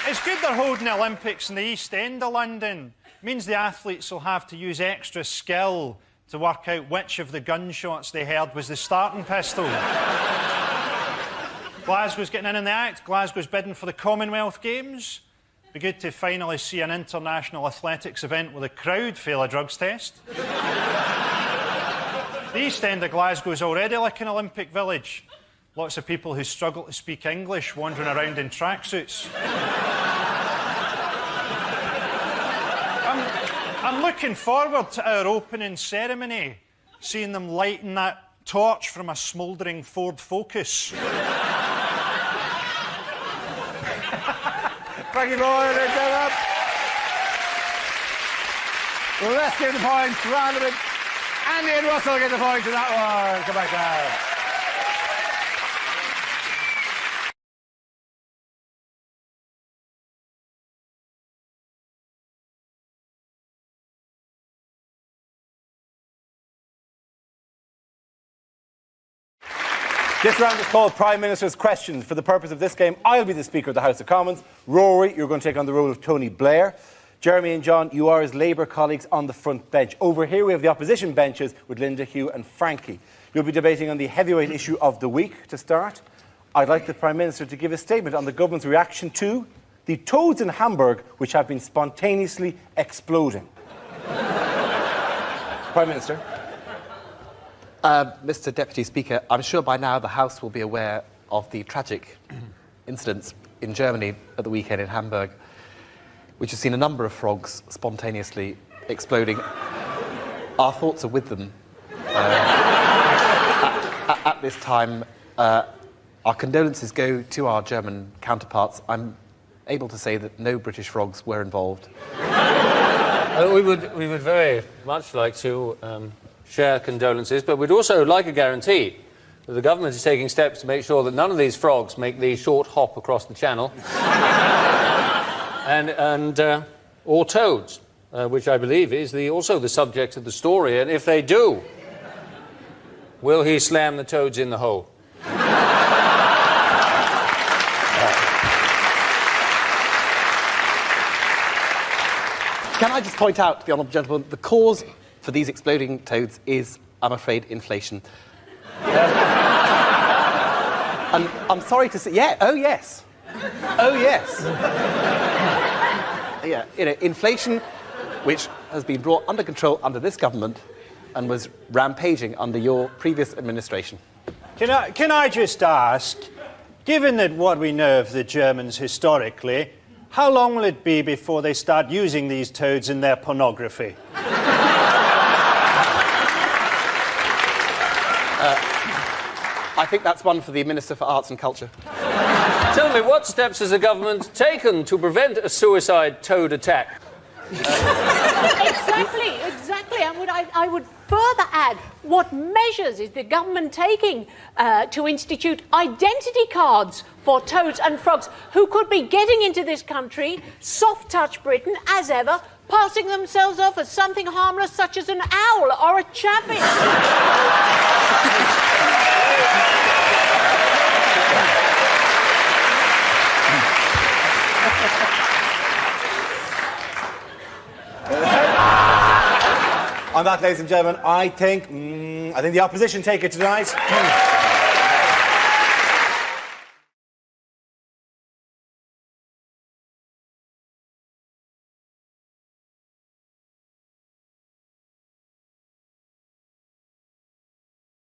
It's good they're holding the Olympics in the East End of London. It means the athletes will have to use extra skill to work out which of the gunshots they heard was the starting pistol. Glasgow's getting in the act. Glasgow's bidding for the Commonwealth Games. Be good to finally see an international athletics event with a crowd fail a drugs test. The East End of Glasgow is already like an Olympic village. Lots of people who struggle to speak English wandering around in tracksuits. I'm looking forward to our opening ceremony, seeing them lighting that torch from a smouldering Ford Focus. Frankie Boyle, let's up. Well, let's give the points. Round of it. Andy and Russell get the points in that one. Come back down. This round is called Prime Minister's Questions. For the purpose of this game, I'll be the Speaker of the House of Commons. Rory, you're going to take on the role of Tony Blair. Jeremy and John, you are his Labour colleagues on the front bench. Over here we have the opposition benches with Linda, Hugh and Frankie. You'll be debating on the heavyweight issue of the week to start. I'd like the Prime Minister to give a statement on the government's reaction to the toads in Hamburg, which have been spontaneously exploding. Prime Minister. Mr. Deputy Speaker, I'm sure by now the House will be aware of the tragic incidents in Germany at the weekend in Hamburg, which has seen a number of frogs spontaneously exploding. Our thoughts are with them. At this time, our condolences go to our German counterparts. I'm able to say that no British frogs were involved. We would very much like to share condolences, but we'd also like a guarantee that the government is taking steps to make sure that none of these frogs make the short hop across the channel. Or toads, which I believe is also the subject of the story. And if they do, will he slam the toads in the hole? Can I just point out to the honourable gentleman, the cause for these exploding toads is, I'm afraid, inflation. And I'm sorry to say... Yeah, oh, yes. Oh, yes. Yeah, inflation, which has been brought under control under this government and was rampaging under your previous administration. Can I just ask, given that what we know of the Germans historically, how long will it be before they start using these toads in their pornography? I think that's one for the Minister for Arts and Culture. Tell me, what steps has the government taken to prevent a suicide toad attack? Exactly. And I would further add, what measures is the government taking to institute identity cards for toads and frogs who could be getting into this country, soft-touch Britain, as ever, passing themselves off as something harmless such as an owl or a chaffinch? On that, ladies and gentlemen, I think the opposition take it tonight.